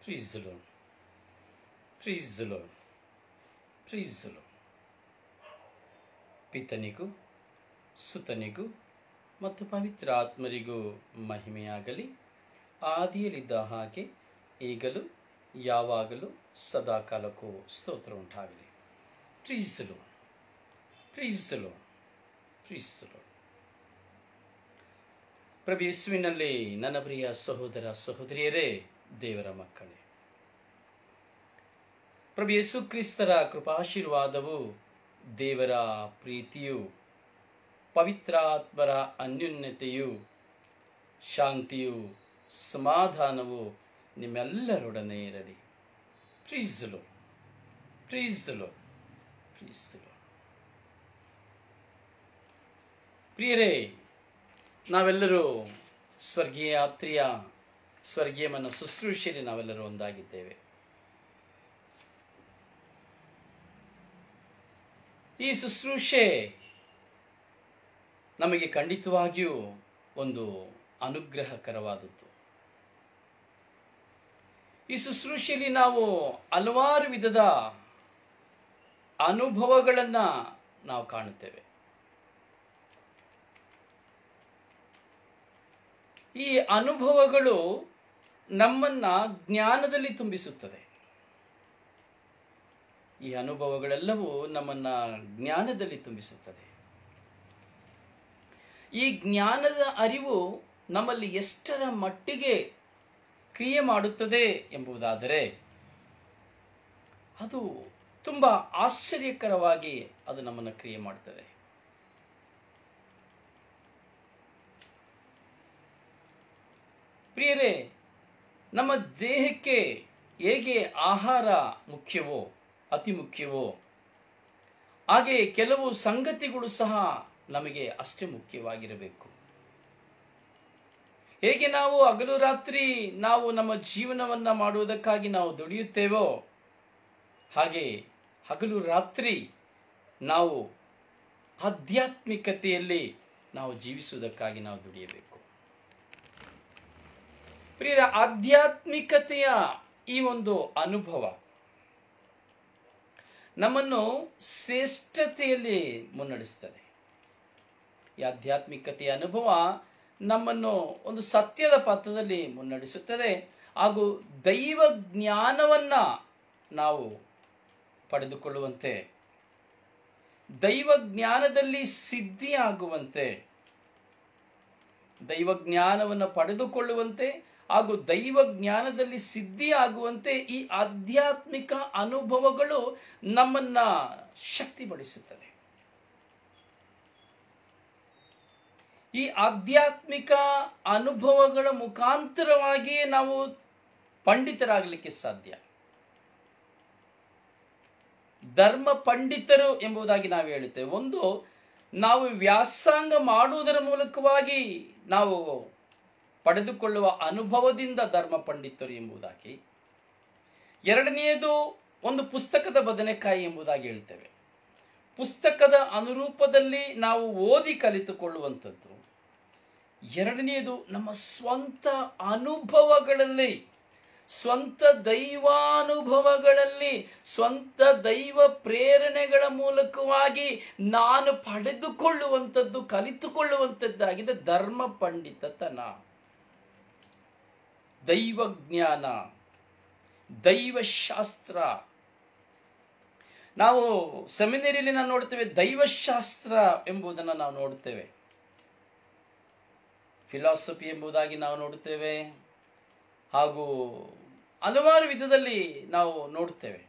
Praise the Lord. Praise the Lord. Praise the Lord. ಪಿತನಿಗೂ ಸುತನಿಗೂ ಮತ್ತು ಪವಿತ್ರ ಆತ್ಮರಿಗೂ ಮಹಿಮೆಯಾಗಲಿ. ಆದಿಯಲ್ಲಿದ್ದ ಹಾಗೆ ಈಗಲೂ ಯಾವಾಗಲೂ ಸದಾಕಾಲಕ್ಕೂ ಸ್ತೋತ್ರ ಉಂಟಾಗಲಿ. Praise the Lord. Praise the Lord. Praise the Lord. ಪ್ರಭು ಯೇಸುವಿನಲ್ಲಿ ನನ್ನ ಪ್ರಿಯ ಸಹೋದರ ಸಹೋದರಿಯರೇ, ದೇವರ ಮಕ್ಕಳೇ, ಪ್ರಭು ಯೇಸು ಕ್ರಿಸ್ತರ ಕೃಪಾಶೀರ್ವಾದವು, ದೇವರ ಪ್ರೀತಿಯು, ಪವಿತ್ರಾತ್ಮರ ಅನ್ಯೋನ್ಯತೆಯು, ಶಾಂತಿಯು, ಸಮಾಧಾನವು ನಿಮ್ಮೆಲ್ಲರೊಡನೆ ಇರಲಿ. Praise the Lord. Praise the Lord. Praise the Lord. ಪ್ರಿಯರೇ, ನಾವೆಲ್ಲರೂ ಸ್ವರ್ಗೀಯ ಯಾತ್ರೆಯ ಸ್ವರ್ಗೀಯಮನ ಶುಶ್ರೂಷೆಯಲ್ಲಿ ನಾವೆಲ್ಲರೂ ಒಂದಾಗಿದ್ದೇವೆ. ಈ ಶುಶ್ರೂಷೆ ನಮಗೆ ಖಂಡಿತವಾಗಿಯೂ ಒಂದು ಅನುಗ್ರಹಕರವಾದದ್ದು. ಈ ಶುಶ್ರೂಷೆಯಲ್ಲಿ ನಾವು ಹಲವಾರು ವಿಧದ ಅನುಭವಗಳನ್ನು ನಾವು ಕಾಣುತ್ತೇವೆ. ಈ ಅನುಭವಗಳು ನಮ್ಮನ್ನ ಜ್ಞಾನದಲ್ಲಿ ತುಂಬಿಸುತ್ತದೆ. ಈ ಅನುಭವಗಳೆಲ್ಲವೂ ನಮ್ಮನ್ನ ಜ್ಞಾನದಲ್ಲಿ ತುಂಬಿಸುತ್ತದೆ. ಈ ಜ್ಞಾನದ ಅರಿವು ನಮ್ಮಲ್ಲಿ ಎಷ್ಟರ ಮಟ್ಟಿಗೆ ಕ್ರಿಯೆ ಮಾಡುತ್ತದೆ ಎಂಬುದಾದರೆ, ಅದು ತುಂಬ ಆಶ್ಚರ್ಯಕರವಾಗಿ ಅದು ನಮ್ಮನ್ನು ಕ್ರಿಯೆ ಮಾಡುತ್ತದೆ. ಪ್ರಿಯರೇ, ನಮ್ಮ ದೇಹಕ್ಕೆ ಹೇಗೆ ಆಹಾರ ಮುಖ್ಯವೋ, ಅತಿ ಮುಖ್ಯವೋ, ಹಾಗೆ ಕೆಲವು ಸಂಗತಿಗಳು ಸಹ ನಮಗೆ ಅಷ್ಟೇ ಮುಖ್ಯವಾಗಿರಬೇಕು. ಹೇಗೆ ನಾವು ಹಗಲು ರಾತ್ರಿ ನಾವು ನಮ್ಮ ಜೀವನವನ್ನ ಮಾಡುವುದಕ್ಕಾಗಿ ನಾವು ದುಡಿಯುತ್ತೇವೋ, ಹಾಗೆ ಹಗಲು ರಾತ್ರಿ ನಾವು ಆಧ್ಯಾತ್ಮಿಕತೆಯಲ್ಲಿ ನಾವು ಜೀವಿಸುವುದಕ್ಕಾಗಿ ನಾವು ದುಡಿಯಬೇಕು. ಪ್ರಿಯರ, ಆಧ್ಯಾತ್ಮಿಕತೆಯ ಈ ಒಂದು ಅನುಭವ ನಮ್ಮನ್ನು ಶ್ರೇಷ್ಠತೆಯಲ್ಲಿ ಮುನ್ನಡೆಸ್ತದೆ. ಈ ಆಧ್ಯಾತ್ಮಿಕತೆಯ ಅನುಭವ ನಮ್ಮನ್ನು ಒಂದು ಸತ್ಯದ ಪಥದಲ್ಲಿ ಮುನ್ನಡೆಸುತ್ತದೆ. ಹಾಗೂ ದೈವ ಜ್ಞಾನವನ್ನ ನಾವು ಪಡೆದುಕೊಳ್ಳುವಂತೆ, ದೈವ ಜ್ಞಾನದಲ್ಲಿ ಸಿದ್ಧಿಯಾಗುವಂತೆ, ದೈವ ಜ್ಞಾನವನ್ನು ಪಡೆದುಕೊಳ್ಳುವಂತೆ ಹಾಗೂ ದೈವ ಜ್ಞಾನದಲ್ಲಿ ಸಿದ್ಧಿಯಾಗುವಂತೆ ಈ ಆಧ್ಯಾತ್ಮಿಕ ಅನುಭವಗಳು ನಮ್ಮನ್ನ ಶಕ್ತಿಪಡಿಸುತ್ತದೆ. ಈ ಆಧ್ಯಾತ್ಮಿಕ ಅನುಭವಗಳ ಮುಖಾಂತರವಾಗಿಯೇ ನಾವು ಪಂಡಿತರಾಗಲಿಕ್ಕೆ ಸಾಧ್ಯ. ಧರ್ಮ ಪಂಡಿತರು ಎಂಬುದಾಗಿ ನಾವು ಹೇಳುತ್ತೇವೆ. ಒಂದು, ನಾವು ವ್ಯಾಸಂಗ ಮಾಡುವುದರ ಮೂಲಕವಾಗಿ ನಾವು ಪಡೆದುಕೊಳ್ಳುವ ಅನುಭವದಿಂದ ಧರ್ಮ ಪಂಡಿತರು ಎಂಬುದಾಗಿ. ಎರಡನೆಯದು, ಒಂದು ಪುಸ್ತಕದ ಬದನೆಕಾಯಿ ಎಂಬುದಾಗಿ ಹೇಳ್ತೇವೆ. ಪುಸ್ತಕದ ಅನುರೂಪದಲ್ಲಿ ನಾವು ಓದಿ ಕಲಿತುಕೊಳ್ಳುವಂಥದ್ದು. ಎರಡನೆಯದು, ನಮ್ಮ ಸ್ವಂತ ಅನುಭವಗಳಲ್ಲಿ, ಸ್ವಂತ ದೈವಾನುಭವಗಳಲ್ಲಿ, ಸ್ವಂತ ದೈವ ಪ್ರೇರಣೆಗಳ ಮೂಲಕವಾಗಿ ನಾನು ಪಡೆದುಕೊಳ್ಳುವಂಥದ್ದು, ಕಲಿತುಕೊಳ್ಳುವಂಥದ್ದಾಗಿದೆ ಧರ್ಮ ಪಂಡಿತತನ, ದೈವ ಜ್ಞಾನ, ದೈವಶಾಸ್ತ್ರ. ನಾವು ಸೆಮಿನರಿಯಲ್ಲಿ ನಾವು ನೋಡ್ತೇವೆ, ದೈವಶಾಸ್ತ್ರ ಎಂಬುದನ್ನು ನಾವು ನೋಡ್ತೇವೆ. ಫಿಲಾಸಫಿ ಎಂಬುದಾಗಿ ನಾವು ನೋಡುತ್ತೇವೆ. ಹಾಗೂ ಹಲವಾರು ವಿಧದಲ್ಲಿ ನಾವು ನೋಡ್ತೇವೆ.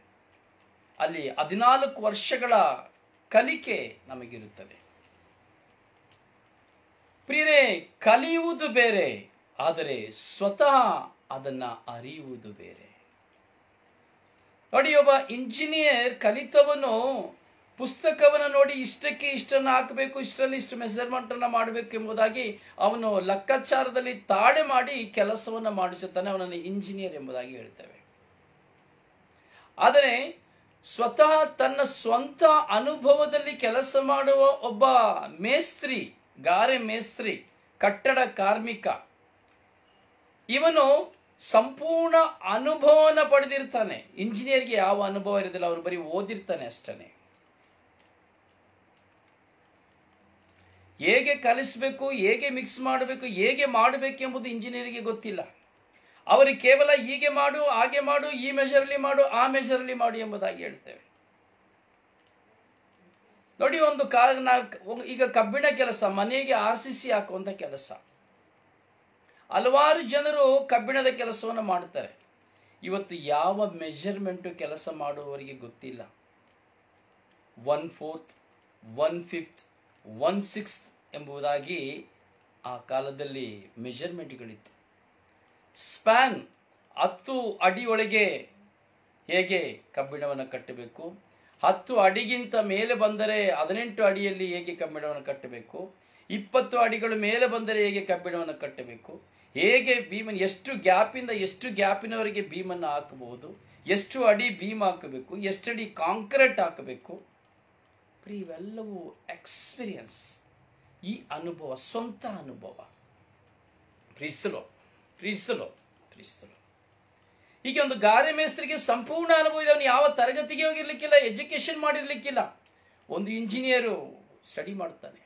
ಅಲ್ಲಿ 14 ವರ್ಷಗಳ ಕಲಿಕೆ ನಮಗಿರುತ್ತದೆ. ಪ್ರಿಯರೇ, ಕಲಿಯುವುದು ಬೇರೆ, ಆದರೆ ಸ್ವತಃ ಅದನ್ನ ಅರಿಯುವುದು ಬೇರೆ. ನೋಡಿ, ಒಬ್ಬ ಇಂಜಿನಿಯರ್ ಕಲಿತವನು ಪುಸ್ತಕವನ್ನು ನೋಡಿ ಇಷ್ಟಕ್ಕೆ ಇಷ್ಟನ್ನು ಹಾಕಬೇಕು, ಇಷ್ಟರಲ್ಲಿ ಇಷ್ಟು ಮೆಜರ್ಮೆಂಟ್ ಅನ್ನು ಮಾಡಬೇಕು ಎಂಬುದಾಗಿ ಅವನು ಲೆಕ್ಕಾಚಾರದಲ್ಲಿ ತಾಳೆ ಮಾಡಿ ಕೆಲಸವನ್ನು ಮಾಡಿಸುತ್ತಾನೆ. ಅವನನ್ನು ಇಂಜಿನಿಯರ್ ಎಂಬುದಾಗಿ ಹೇಳ್ತೇವೆ. ಆದರೆ ಸ್ವತಃ ತನ್ನ ಸ್ವಂತ ಅನುಭವದಲ್ಲಿ ಕೆಲಸ ಮಾಡುವ ಒಬ್ಬ ಮೇಸ್ತ್ರಿ, ಗಾರೆ ಮೇಸ್ತ್ರಿ, ಕಟ್ಟಡ ಕಾರ್ಮಿಕ, ಇವನು ಸಂಪೂರ್ಣ ಅನುಭವನ ಪಡೆದಿರ್ತಾನೆ. ಇಂಜಿನಿಯರ್ಗೆ ಯಾವ ಅನುಭವ ಇರೋದಿಲ್ಲ, ಅವ್ರು ಬರೀ ಓದಿರ್ತಾನೆ ಅಷ್ಟೇ. ಹೇಗೆ ಕಲಿಸಬೇಕು, ಹೇಗೆ ಮಿಕ್ಸ್ ಮಾಡಬೇಕು, ಹೇಗೆ ಮಾಡಬೇಕೆಂಬುದು ಇಂಜಿನಿಯರ್ಗೆ ಗೊತ್ತಿಲ್ಲ. ಅವರಿಗೆ ಕೇವಲ ಹೀಗೆ ಮಾಡು, ಹಾಗೆ ಮಾಡು, ಈ ಮೆಜರ್ಲಿ ಮಾಡು, ಆ ಮೆಜರ್ಲಿ ಮಾಡು ಎಂಬುದಾಗಿ ಹೇಳ್ತೇವೆ. ನೋಡಿ, ಈಗ ಕಬ್ಬಿಣ ಕೆಲಸ, ಮನೆಗೆ RCC ಹಾಕುವಂತ ಕೆಲಸ, ಹಲವಾರು ಜನರು ಕಬ್ಬಿಣದ ಕೆಲಸವನ್ನು ಮಾಡ್ತಾರೆ. ಇವತ್ತು ಯಾವ ಮೆಜರ್ಮೆಂಟು ಕೆಲಸ ಮಾಡುವವರಿಗೆ ಗೊತ್ತಿಲ್ಲ. 1/4, 1/5, 1/6 ಎಂಬುದಾಗಿ ಆ ಕಾಲದಲ್ಲಿ ಮೆಜರ್ಮೆಂಟ್ಗಳಿತ್ತು. ಸ್ಪ್ಯಾನ್ 10 ಅಡಿಯೊಳಗೆ ಹೇಗೆ ಕಬ್ಬಿಣವನ್ನು ಕಟ್ಟಬೇಕು, 10 ಅಡಿಗಿಂತ ಮೇಲೆ ಬಂದರೆ 18 ಅಡಿಯಲ್ಲಿ ಹೇಗೆ ಕಬ್ಬಿಣವನ್ನು ಕಟ್ಟಬೇಕು, 20 ಅಡಿಗಳು ಮೇಲೆ ಬಂದರೆ ಹೇಗೆ ಕಬ್ಬಿಣವನ್ನು ಕಟ್ಟಬೇಕು, ಹೇಗೆ ಭೀಮನ್ ಎಷ್ಟು ಗ್ಯಾಪಿಂದ ಎಷ್ಟು ಗ್ಯಾಪಿನವರೆಗೆ ಭೀಮನ್ನು ಹಾಕಬಹುದು, ಎಷ್ಟು ಅಡಿ ಭೀಮ್ ಹಾಕಬೇಕು, ಎಷ್ಟು ಅಡಿ ಕಾಂಕ್ರೀಟ್ ಹಾಕಬೇಕು. ಇವೆಲ್ಲವೂ ಎಕ್ಸ್ಪೀರಿಯನ್ಸ್, ಈ ಅನುಭವ, ಸ್ವಂತ ಅನುಭವ. ಪ್ರೀಸಲೋ. ಹೀಗೆ ಒಂದು ಗಾರೆ ಮೇಸ್ತ್ರಿಗೆ ಸಂಪೂರ್ಣ ಅನುಭವ ಇದೆ. ಅವನು ಯಾವ ತರಗತಿಗೆ ಹೋಗಿರ್ಲಿಕ್ಕಿಲ್ಲ, ಎಜುಕೇಶನ್ ಮಾಡಿರ್ಲಿಕ್ಕಿಲ್ಲ. ಒಂದು ಇಂಜಿನಿಯರು ಸ್ಟಡಿ ಮಾಡ್ತಾನೆ.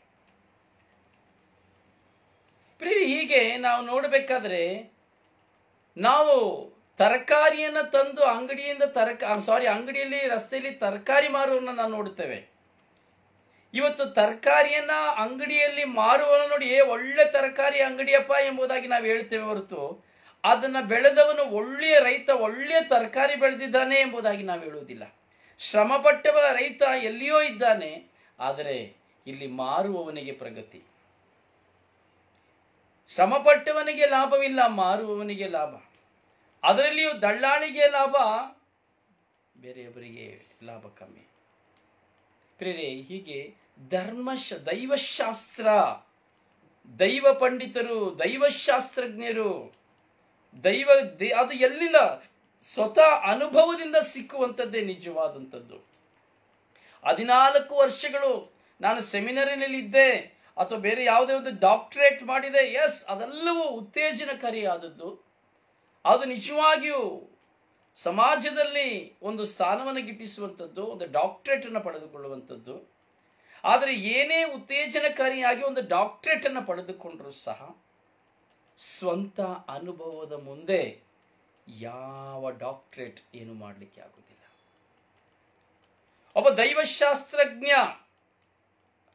ಹೀಗೆ ನಾವು ನೋಡಬೇಕಾದ್ರೆ, ನಾವು ತರಕಾರಿಯನ್ನು ತಂದು ಅಂಗಡಿಯಲ್ಲಿ ರಸ್ತೆಯಲ್ಲಿ ತರಕಾರಿ ಮಾರುವವನ್ನ ನಾವು ನೋಡುತ್ತೇವೆ. ಇವತ್ತು ತರಕಾರಿಯನ್ನ ಅಂಗಡಿಯಲ್ಲಿ ಮಾರುವವನು ನೋಡಿ, ಒಳ್ಳೆ ತರಕಾರಿ ಅಂಗಡಿಯಪ್ಪ ಎಂಬುದಾಗಿ ನಾವು ಹೇಳ್ತೇವೆ ಹೊರತು, ಅದನ್ನ ಬೆಳೆದವನು ಒಳ್ಳೆಯ ರೈತ, ಒಳ್ಳೆಯ ತರಕಾರಿ ಬೆಳೆದಿದ್ದಾನೆ ಎಂಬುದಾಗಿ ನಾವು ಹೇಳುವುದಿಲ್ಲ. ಶ್ರಮಪಟ್ಟವ ರೈತ ಎಲ್ಲಿಯೋ ಇದ್ದಾನೆ, ಆದರೆ ಇಲ್ಲಿ ಮಾರುವವನಿಗೆ ಪ್ರಗತಿ. ಶ್ರಮಪಟ್ಟವನಿಗೆ ಲಾಭವಿಲ್ಲ, ಮಾರುವವನಿಗೆ ಲಾಭ. ಅದರಲ್ಲಿಯೂ ದಳ್ಳಾಳಿಗೆ ಲಾಭ, ಬೇರೆಯವರಿಗೆ ಲಾಭ ಕಮ್ಮಿ. ಹೀಗೆ ದೈವಶಾಸ್ತ್ರ, ದೈವ ಪಂಡಿತರು, ದೈವಶಾಸ್ತ್ರಜ್ಞರು, ಅದು ಎಲ್ಲಿಂದ? ಸ್ವತಃ ಅನುಭವದಿಂದ ಸಿಕ್ಕುವಂಥದ್ದೇ ನಿಜವಾದಂಥದ್ದು. 14 ವರ್ಷಗಳು ನಾನು ಸೆಮಿನರಿನಲ್ಲಿ ಇದ್ದೆ ಅಥವಾ ಬೇರೆ ಯಾವುದೇ ಒಂದು ಡಾಕ್ಟರೇಟ್ ಮಾಡಿದೆ, ಎಸ್, ಅದೆಲ್ಲವೂ ಉತ್ತೇಜನಕಾರಿಯಾದದ್ದು. ಅದು ನಿಜವಾಗಿಯೂ ಸಮಾಜದಲ್ಲಿ ಒಂದು ಸ್ಥಾನವನ್ನು ಗಿಟ್ಟಿಸುವಂಥದ್ದು, ಒಂದು ಡಾಕ್ಟರೇಟ್ ಅನ್ನು ಪಡೆದುಕೊಳ್ಳುವಂಥದ್ದು. ಆದರೆ ಏನೇ ಉತ್ತೇಜನಕಾರಿಯಾಗಿ ಒಂದು ಡಾಕ್ಟರೇಟ್ ಅನ್ನು ಪಡೆದುಕೊಂಡರೂ ಸಹ ಸ್ವಂತ ಅನುಭವದ ಮುಂದೆ ಯಾವ ಡಾಕ್ಟರೇಟ್ ಏನು ಮಾಡಲಿಕ್ಕೆ ಆಗುವುದಿಲ್ಲ. ಒಬ್ಬ ದೈವಶಾಸ್ತ್ರಜ್ಞ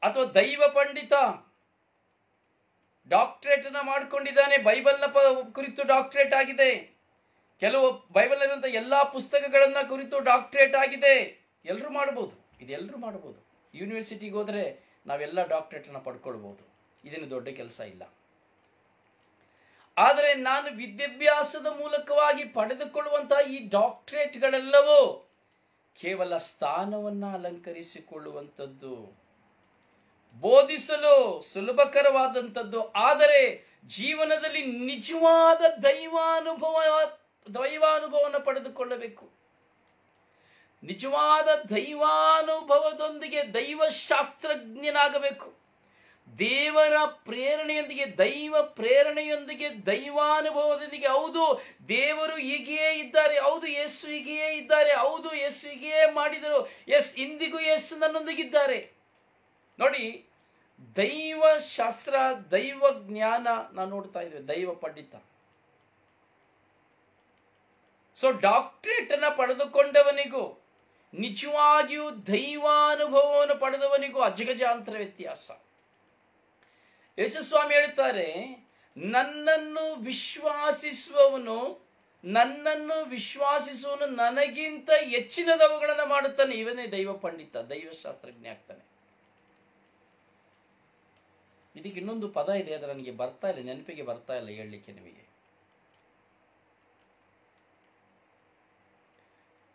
ಅಥವಾ ದೈವ ಪಂಡಿತ ಡಾಕ್ಟರೇಟ್ ಅನ್ನ ಮಾಡಿಕೊಂಡಿದ್ದಾನೆ, ಬೈಬಲ್ನ ಕುರಿತು ಡಾಕ್ಟರೇಟ್ ಆಗಿದೆ, ಕೆಲವು ಬೈಬಲ್ ಇರುವಂತಹ ಎಲ್ಲಾ ಪುಸ್ತಕಗಳನ್ನ ಕುರಿತು ಡಾಕ್ಟರೇಟ್ ಆಗಿದೆ. ಎಲ್ಲರೂ ಮಾಡಬಹುದು, ಇದೆಲ್ಲರೂ ಮಾಡಬಹುದು. ಯೂನಿವರ್ಸಿಟಿಗೆ ಹೋದ್ರೆ ನಾವೆಲ್ಲ ಡಾಕ್ಟರೇಟ್ ಅನ್ನ ಪಡ್ಕೊಳ್ಬಹುದು, ಇದೇನು ದೊಡ್ಡ ಕೆಲಸ ಇಲ್ಲ. ಆದರೆ ನಾನು ವಿದ್ಯಾಭ್ಯಾಸದ ಮೂಲಕವಾಗಿ ಪಡೆದುಕೊಳ್ಳುವಂತಹ ಈ ಡಾಕ್ಟರೇಟ್ಗಳೆಲ್ಲವೂ ಕೇವಲ ಸ್ಥಾನವನ್ನ ಅಲಂಕರಿಸಿಕೊಳ್ಳುವಂಥದ್ದು, ಬೋಧಿಸಲು ಸುಲಭಕರವಾದಂಥದ್ದು. ಆದರೆ ಜೀವನದಲ್ಲಿ ನಿಜವಾದ ದೈವಾನುಭವವನ್ನು ಪಡೆದುಕೊಳ್ಳಬೇಕು. ನಿಜವಾದ ದೈವಾನುಭವದೊಂದಿಗೆ ದೈವಶಾಸ್ತ್ರಜ್ಞನಾಗಬೇಕು. ದೇವರ ಪ್ರೇರಣೆಯೊಂದಿಗೆ, ದೈವ ಪ್ರೇರಣೆಯೊಂದಿಗೆ, ದೈವಾನುಭವದೊಂದಿಗೆ. ಹೌದು, ದೇವರು ಹೀಗೆಯೇ ಇದ್ದಾರೆ, ಹೌದು ಯೇಸು ಹೀಗೆಯೇ ಇದ್ದಾರೆ, ಹೌದು ಯೇಸು ಹೀಗೆಯೇ ಮಾಡಿದರು, ಎಸ್, ಇಂದಿಗೂ ಯೇಸು ನನ್ನೊಂದಿಗಿದ್ದಾರೆ. ನೋಡಿ, ದೈವಶಾಸ್ತ್ರ, ದೈವ ಜ್ಞಾನ ನಾವು ನೋಡ್ತಾ ಇದ್ದೇವೆ, ದೈವ ಪಂಡಿತ. ಸೊ ಡಾಕ್ಟರೇಟ್ ಅನ್ನ ಪಡೆದುಕೊಂಡವನಿಗೂ ನಿಜವಾಗಿಯೂ ದೈವಾನುಭವವನ್ನು ಪಡೆದವನಿಗೂ ಅಜಗಜಾಂತರ ವ್ಯತ್ಯಾಸ. ಯೇಸುಸ್ವಾಮಿ ಹೇಳ್ತಾರೆ, ನನ್ನನ್ನು ವಿಶ್ವಾಸಿಸುವವನು ನನಗಿಂತ ಹೆಚ್ಚಿನದವುಗಳನ್ನು ಮಾಡುತ್ತಾನೆ, ಇವನೇ ದೈವ ಪಂಡಿತ, ದೈವಶಾಸ್ತ್ರಜ್ಞ ಆಗ್ತಾನೆ. ಇದಕ್ಕೆ ಇನ್ನೊಂದು ಪದ ಇದೆ, ಅದು ನನಗೆ ಬರ್ತಾ ಇಲ್ಲ, ನೆನಪಿಗೆ ಬರ್ತಾ ಇಲ್ಲ ಹೇಳಲಿಕ್ಕೆ ನಿಮಗೆ.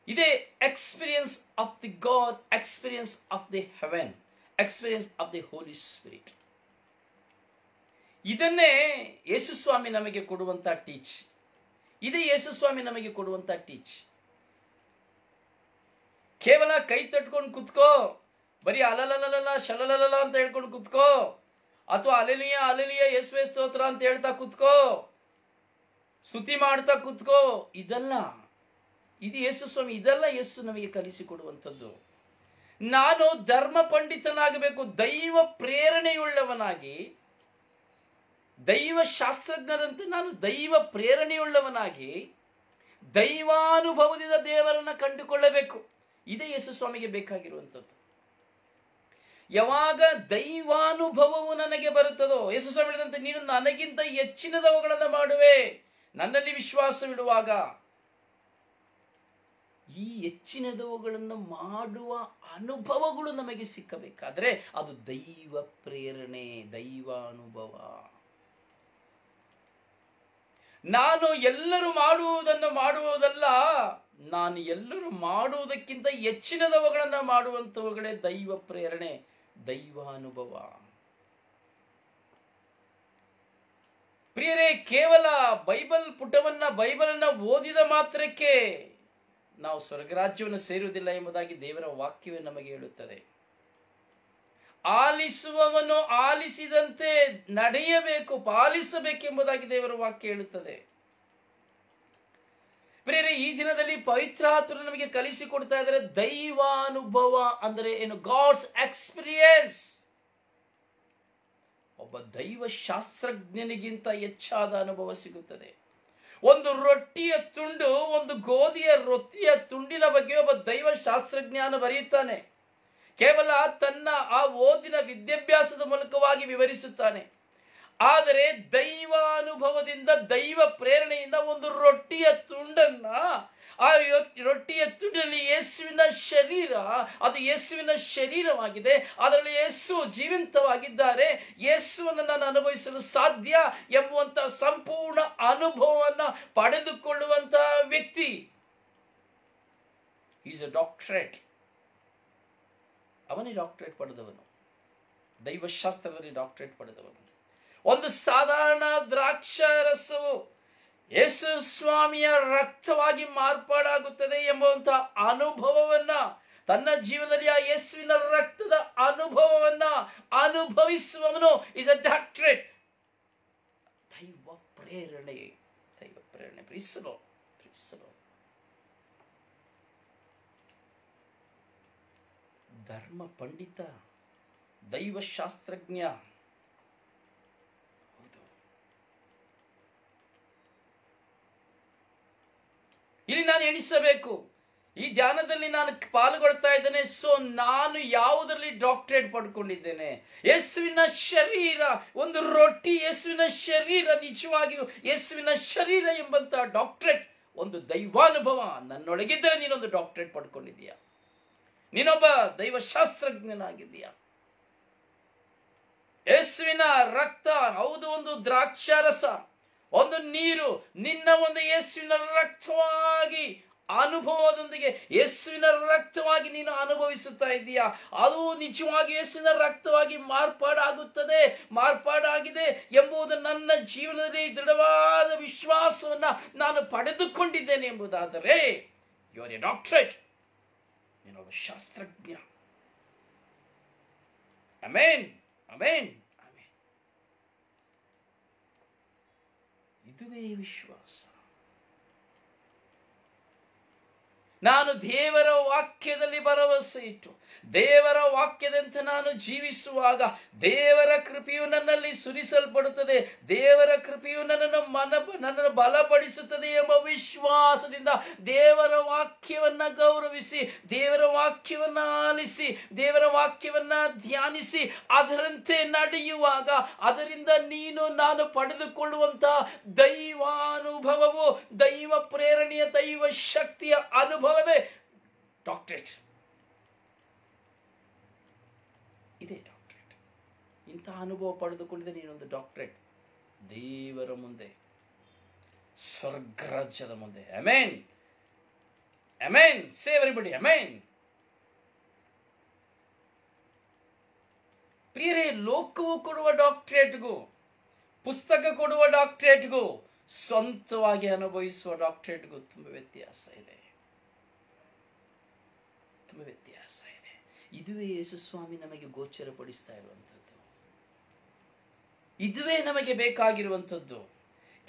ಇದೇ experience of the God, experience of the heaven, experience of the holy spirit. ಇದನ್ನೇ ಯೇಸುಸ್ವಾಮಿ ನಮಗೆ ಕೊಡುವಂತ ಟೀಚ್. ಇದೇ ಯೇಸುಸ್ವಾಮಿ ನಮಗೆ ಕೊಡುವಂತ ಟೀಚ್. ಕೇವಲ ಕೈ ತಟ್ಕೊಂಡು ಕುತ್ಕೋ, ಬರೀ ಅಲಲಲಲ ಶಲಲಲ ಅಂತ ಹೇಳ್ಕೊಂಡು ಕುತ್ಕೋ, ಅಥವಾ ಅಲೆಲಿಯ ಅಲೆಲಿಯ ಯೇಸುವೆ ಸ್ತೋತ್ರ ಅಂತ ಹೇಳ್ತಾ ಕುತ್ಕೋ, ಸ್ತುತಿ ಮಾಡ್ತಾ ಕೂತ್ಕೋ, ಇದಲ್ಲ. ಇದು ಯೇಸು ಸ್ವಾಮಿ, ಇದೆಲ್ಲ ಯೇಸು ನಮಗೆ ಕಲಿಸಿಕೊಡುವಂಥದ್ದು. ನಾನು ಧರ್ಮ ಪಂಡಿತನಾಗಬೇಕು, ದೈವ ಪ್ರೇರಣೆಯುಳ್ಳವನಾಗಿ, ದೈವ ಶಾಸ್ತ್ರಜ್ಞರಂತೆ ನಾನು ದೈವ ಪ್ರೇರಣೆಯುಳ್ಳವನಾಗಿ ದೈವಾನುಭವದಿಂದ ದೇವರನ್ನ ಕಂಡುಕೊಳ್ಳಬೇಕು. ಇದೇ ಯೇಸು ಸ್ವಾಮಿಗೆ ಬೇಕಾಗಿರುವಂಥದ್ದು. ಯಾವಾಗ ದೈವಾನುಭವವು ನನಗೆ ಬರುತ್ತದೋ, ಯೇಸು ಸ್ವಾಮಿ ಹೇಳಿದಂತೆ ನೀನು ನನಗಿಂತ ಹೆಚ್ಚಿನದವುಗಳನ್ನು ಮಾಡುವೆ ನನ್ನಲ್ಲಿ ವಿಶ್ವಾಸವಿಡುವಾಗ. ಈ ಹೆಚ್ಚಿನದವುಗಳನ್ನು ಮಾಡುವ ಅನುಭವಗಳು ನಮಗೆ ಸಿಕ್ಕಬೇಕಾದ್ರೆ ಅದು ದೈವ ಪ್ರೇರಣೆ, ದೈವಾನುಭವ. ನಾನು ಎಲ್ಲರೂ ಮಾಡುವುದನ್ನು ಮಾಡುವುದಲ್ಲ, ನಾನು ಎಲ್ಲರೂ ಮಾಡುವುದಕ್ಕಿಂತ ಹೆಚ್ಚಿನದವುಗಳನ್ನ ಮಾಡುವಂಥವುಗಳೇ ದೈವ ಪ್ರೇರಣೆ, ದೈವಾನುಭವ. ಪ್ರಿಯರೇ, ಕೇವಲ ಬೈಬಲನ್ನ ಓದಿದ ಮಾತ್ರಕ್ಕೆ ನಾವು ಸ್ವರ್ಗರಾಜ್ಯವನ್ನು ಸೇರುವುದಿಲ್ಲ ಎಂಬುದಾಗಿ ದೇವರ ವಾಕ್ಯವೇ ನಮಗೆ ಹೇಳುತ್ತದೆ. ಆಲಿಸುವವನು ಆಲಿಸಿದಂತೆ ನಡೆಯಬೇಕು, ಪಾಲಿಸಬೇಕೆಂಬುದಾಗಿ ದೇವರ ವಾಕ್ಯ ಹೇಳುತ್ತದೆ. ಪ್ರಿಯರೇ, ಈ ದಿನದಲ್ಲಿ ಪವಿತ್ರಾತ್ಮರು ನಮಗೆ ಕಲಿಸಿಕೊಡ್ತಾ ಇದ್ದಾರೆ ದೈವಾನುಭವ ಅಂದರೆ ಏನು? God's experience. ಒಬ್ಬ ದೈವ ಶಾಸ್ತ್ರಜ್ಞನಿಗಿಂತ ಹೆಚ್ಚಾದ ಅನುಭವ ಸಿಗುತ್ತದೆ. ಒಂದು ರೊಟ್ಟಿಯ ತುಂಡು, ಒಂದು ಗೋಧಿಯ ರೊಟ್ಟಿಯ ತುಂಡಿನ ಬಗ್ಗೆ ಒಬ್ಬ ದೈವ ಶಾಸ್ತ್ರಜ್ಞಾನ ಬರೆಯುತ್ತಾನೆ. ಕೇವಲ ತನ್ನ ಆ ಓದಿನ ವಿದ್ಯಾಭ್ಯಾಸದ ಮೂಲಕವಾಗಿ ವಿವರಿಸುತ್ತಾನೆ. ಆದರೆ ದೈವಾನುಭವದಿಂದ, ದೈವ ಪ್ರೇರಣೆಯಿಂದ ಒಂದು ರೊಟ್ಟಿಯ ತುಂಡನ್ನ, ಆ ರೊಟ್ಟಿಯ ತುಂಡಿನಲ್ಲಿ ಯೇಸುವಿನ ಶರೀರ, ಅದು ಯೇಸುವಿನ ಶರೀರವಾಗಿದೆ, ಅದರಲ್ಲಿ ಯೇಸು ಜೀವಂತವಾಗಿದ್ದಾರೆ, ಯೇಸುವನ್ನು ನಾನು ಅನುಭವಿಸಲು ಸಾಧ್ಯ ಎಂಬುವಂತ ಸಂಪೂರ್ಣ ಅನುಭವವನ್ನು ಪಡೆದುಕೊಳ್ಳುವಂತಹ ವ್ಯಕ್ತಿ ಈಸ್ ಅ ಡಾಕ್ಟರೇಟ್. ಅವನೇ ಡಾಕ್ಟರೇಟ್ ಪಡೆದವನು, ದೈವಶಾಸ್ತ್ರದಲ್ಲಿ ಡಾಕ್ಟರೇಟ್ ಪಡೆದವನು. ಒಂದು ಸಾಧಾರಣ ದ್ರಾಕ್ಷಾರಸವು ಯೇಸು ಸ್ವಾಮಿಯ ರಕ್ತವಾಗಿ ಮಾರ್ಪಾಡಾಗುತ್ತದೆ ಎಂಬುವಂತಹ ಅನುಭವವನ್ನ, ತನ್ನ ಜೀವನದಲ್ಲಿ ಆ ಯೇಸುವಿನ ರಕ್ತದ ಅನುಭವವನ್ನ ಅನುಭವಿಸುವವನು ಇಸ್ ಅ ಡಾಕ್ಟರೇಟ್. ದೈವ ಪ್ರೇರಣೆ, ದೈವ ಪ್ರೇರಣೆ. ಪ್ರೀಸಲು ಧರ್ಮ ಪಂಡಿತ, ದೈವಶಾಸ್ತ್ರಜ್ಞ. ಹೌದು, ಇಲ್ಲಿ ನಾನು ಎಣಿಸಬೇಕು, ಈ ಧ್ಯಾನದಲ್ಲಿ ನಾನು ಪಾಲ್ಗೊಳ್ತಾ ಇದ್ದೇನೆ. ಸೊ ನಾನು ಯಾವುದರಲ್ಲಿ ಡಾಕ್ಟರೇಟ್ ಪಡ್ಕೊಂಡಿದ್ದೇನೆ? ಯೇಸುವಿನ ಶರೀರ, ಒಂದು ರೊಟ್ಟಿ ಯೇಸುವಿನ ಶರೀರ, ನಿಜವಾಗಿಯೂ ಯೇಸುವಿನ ಶರೀರ ಎಂಬಂತ ಡಾಕ್ಟರೇಟ್, ಒಂದು ದೈವಾನುಭವ ನನ್ನೊಳಗಿದ್ದರೆ ನೀನೊಂದು ಡಾಕ್ಟರೇಟ್ ಪಡ್ಕೊಂಡಿದ್ದೀಯಾ, ನೀನೊಬ್ಬ ದೈವಶಾಸ್ತ್ರಜ್ಞನಾಗಿದ್ದೀಯಾ. ಯೇಸುವಿನ ರಕ್ತ, ಹೌದು, ಒಂದು ದ್ರಾಕ್ಷಾರಸ, ಒಂದು ನೀರು, ನಿನ್ನ ಒಂದು ಯೇಸುವಿನ ರಕ್ತವಾಗಿ ಅನುಭವದೊಂದಿಗೆ ಯೇಸುವಿನ ರಕ್ತವಾಗಿ ನೀನು ಅನುಭವಿಸುತ್ತಾ ಇದ್ದೀಯಾ. ಅದು ನಿಜವಾಗಿ ಯೇಸುವಿನ ರಕ್ತವಾಗಿ ಮಾರ್ಪಾಡಾಗುತ್ತದೆ, ಮಾರ್ಪಾಡಾಗಿದೆ ಎಂಬುದು ನನ್ನ ಜೀವನದಲ್ಲಿ ದೃಢವಾದ ವಿಶ್ವಾಸವನ್ನ ನಾನು ಪಡೆದುಕೊಂಡಿದ್ದೇನೆ ಎಂಬುದಾದರೆ ಯು ಆರ್ ಎ ಡಾಕ್ಟರೇಟ್, ನೀನೊಬ್ಬ ಶಾಸ್ತ್ರಜ್ಞ. Amen, amen, amen. ಇದುವೇ ವಿಶ್ವಾಸ. ನಾನು ದೇವರ ವಾಕ್ಯದಲ್ಲಿ ಭರವಸೆ ಇಟ್ಟು ದೇವರ ವಾಕ್ಯದಂತೆ ನಾನು ಜೀವಿಸುವಾಗ ದೇವರ ಕೃಪೆಯು ನನ್ನಲ್ಲಿ ಸುರಿಸಲ್ಪಡುತ್ತದೆ, ದೇವರ ಕೃಪೆಯು ನನ್ನನ್ನು ಬಲಪಡಿಸುತ್ತದೆ ಎಂಬ ವಿಶ್ವಾಸದಿಂದ ದೇವರ ವಾಕ್ಯವನ್ನ ಗೌರವಿಸಿ, ದೇವರ ವಾಕ್ಯವನ್ನ ಆಲಿಸಿ, ದೇವರ ವಾಕ್ಯವನ್ನ ಧ್ಯಾನಿಸಿ ಅದರಂತೆ ನಡೆಯುವಾಗ ಅದರಿಂದ ನಾನು ಪಡೆದುಕೊಳ್ಳುವಂತಹ ದೈವಾನುಭವವು, ದೈವ ಪ್ರೇರಣೆಯ, ದೈವ ಶಕ್ತಿಯ ಅನುಭವವೇ ಡಾಕ್ಟರೇಟ್. ಇದೇ ಡಾಕ್ಟರೇಟ್. ಇಂತಹ ಅನುಭವ ಪಡೆದುಕೊಂಡಿದ್ದರೆ ನೀನೊಂದು ಡಾಕ್ಟರೇಟ್ ದೇವರ ಮುಂದೆ, ಸ್ವರ್ಗರಾಜ್ಯದ ಮುಂದೆ. Amen, amen. Say everybody amen. ಪ್ರಿಯರೇ, ಲೋಕವು ಕೊಡುವ ಡಾಕ್ಟರೇಟ್ಗೂ, ಪುಸ್ತಕ ಕೊಡುವ ಡಾಕ್ಟರೇಟ್ಗೂ, ಸ್ವಂತವಾಗಿ ಅನುಭವಿಸುವ ಡಾಕ್ಟರೇಟ್ಗೂ ತುಂಬ ವ್ಯತ್ಯಾಸ ಇದೆ, ತುಂಬ ವ್ಯತ್ಯಾಸ ಇದೆ. ಇದುವೇ ಯೇಸು ಸ್ವಾಮಿ ನಮಗೆ ಗೋಚರಪಡಿಸ್ತಾ ಇರುವಂಥದ್ದು, ಇದುವೇ ನಮಗೆ ಬೇಕಾಗಿರುವಂಥದ್ದು.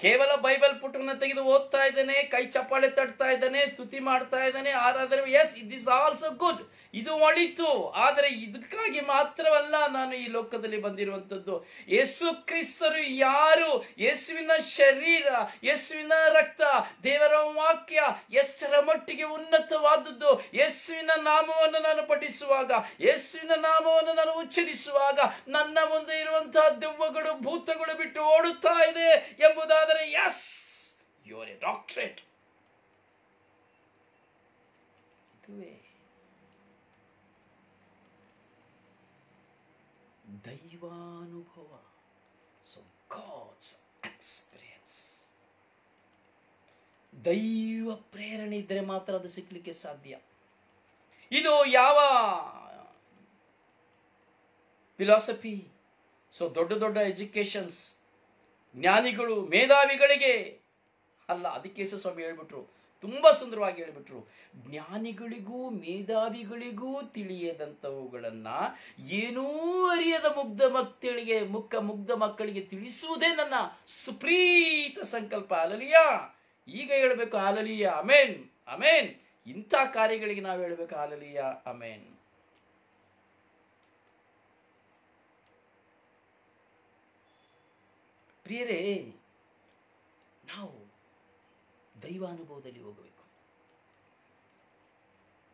ಕೇವಲ ಬೈಬಲ್ ಪುಟವನ್ನು ತೆಗೆದು ಓದ್ತಾ ಇದ್ದಾನೆ, ಕೈ ಚಪ್ಪಾಳೆ ತಟ್ತಾ ಇದ್ದಾನೆ, ಸ್ತುತಿ ಮಾಡ್ತಾ ಇದ್ದಾನೆ, ಆರಾಧನೆ, yes it is also good, ಇದು ಒಳಿತು. ಆದರೆ ಇದಕ್ಕಾಗಿ ಮಾತ್ರವಲ್ಲ ನಾನು ಈ ಲೋಕದಲ್ಲಿ ಬಂದಿರುವಂಥದ್ದು. ಯೇಸು ಕ್ರಿಸ್ತರು ಯಾರು, ಯೇಸುವಿನ ಶರೀರ, ಯೇಸುವಿನ ರಕ್ತ, ದೇವರ ವಾಕ್ಯ ಎಷ್ಟರ ಮಟ್ಟಿಗೆ ಉನ್ನತವಾದದ್ದು. ಯೇಸುವಿನ ನಾಮವನ್ನು ನಾನು ಪಠಿಸುವಾಗ, ಯೇಸುವಿನ ನಾಮವನ್ನು ನಾನು ಉಚ್ಚರಿಸುವಾಗ ನನ್ನ ಮುಂದೆ ಇರುವಂತಹ ದೆವ್ವಗಳು, ಭೂತಗಳು ಬಿಟ್ಟು ಓಡುತ್ತಾ ಇದೆ ಎಂಬುದಾದರೆ yes, you are a doctorate. ಇದುವೇ ದೈವಾನುಭವ. So God's experience. ದೈವ ಪ್ರೇರಣೆ ಇದ್ದರೆ ಮಾತ್ರ ಅದು ಸಿಗ್ಲಿಕ್ಕೆ ಸಾಧ್ಯ. ಇದು ಯಾವ ಫಿಲಾಸಫಿ, ಸೊ ದೊಡ್ಡ ದೊಡ್ಡ ಎಜುಕೇಶನ್ಸ್, ಜ್ಞಾನಿಗಳು, ಮೇಧಾವಿಗಳಿಗೆ ಅಲ್ಲ. ಅದಕ್ಕೆ ಸ್ವಾಮಿ ಹೇಳ್ಬಿಟ್ರು, ತುಂಬಾ ಸುಂದರವಾಗಿ ಹೇಳ್ಬಿಟ್ರು, ಜ್ಞಾನಿಗಳಿಗೂ ಮೇಧಾವಿಗಳಿಗೂ ತಿಳಿಯದಂಥವುಗಳನ್ನ ಏನೂ ಅರಿಯದ ಮುಗ್ಧ ಮಕ್ಕಳಿಗೆ ತಿಳಿಸುವುದೇ ನನ್ನ ಸುಪ್ರೀತ ಸಂಕಲ್ಪ. ಹಲ್ಲೆಲೂಯಾ. ಈಗ ಹೇಳಬೇಕು ಹಲ್ಲೆಲೂಯಾ, ಆಮೆನ್, ಆಮೆನ್. ಇಂಥ ಕಾರ್ಯಗಳಿಗೆ ನಾವು ಹೇಳಬೇಕು ಹಲ್ಲೆಲೂಯಾ, ಆಮೆನ್. ಪ್ರಿಯರೇ, ನಾವು ದೈವಾನುಭವದಲ್ಲಿ ಹೋಗಬೇಕು,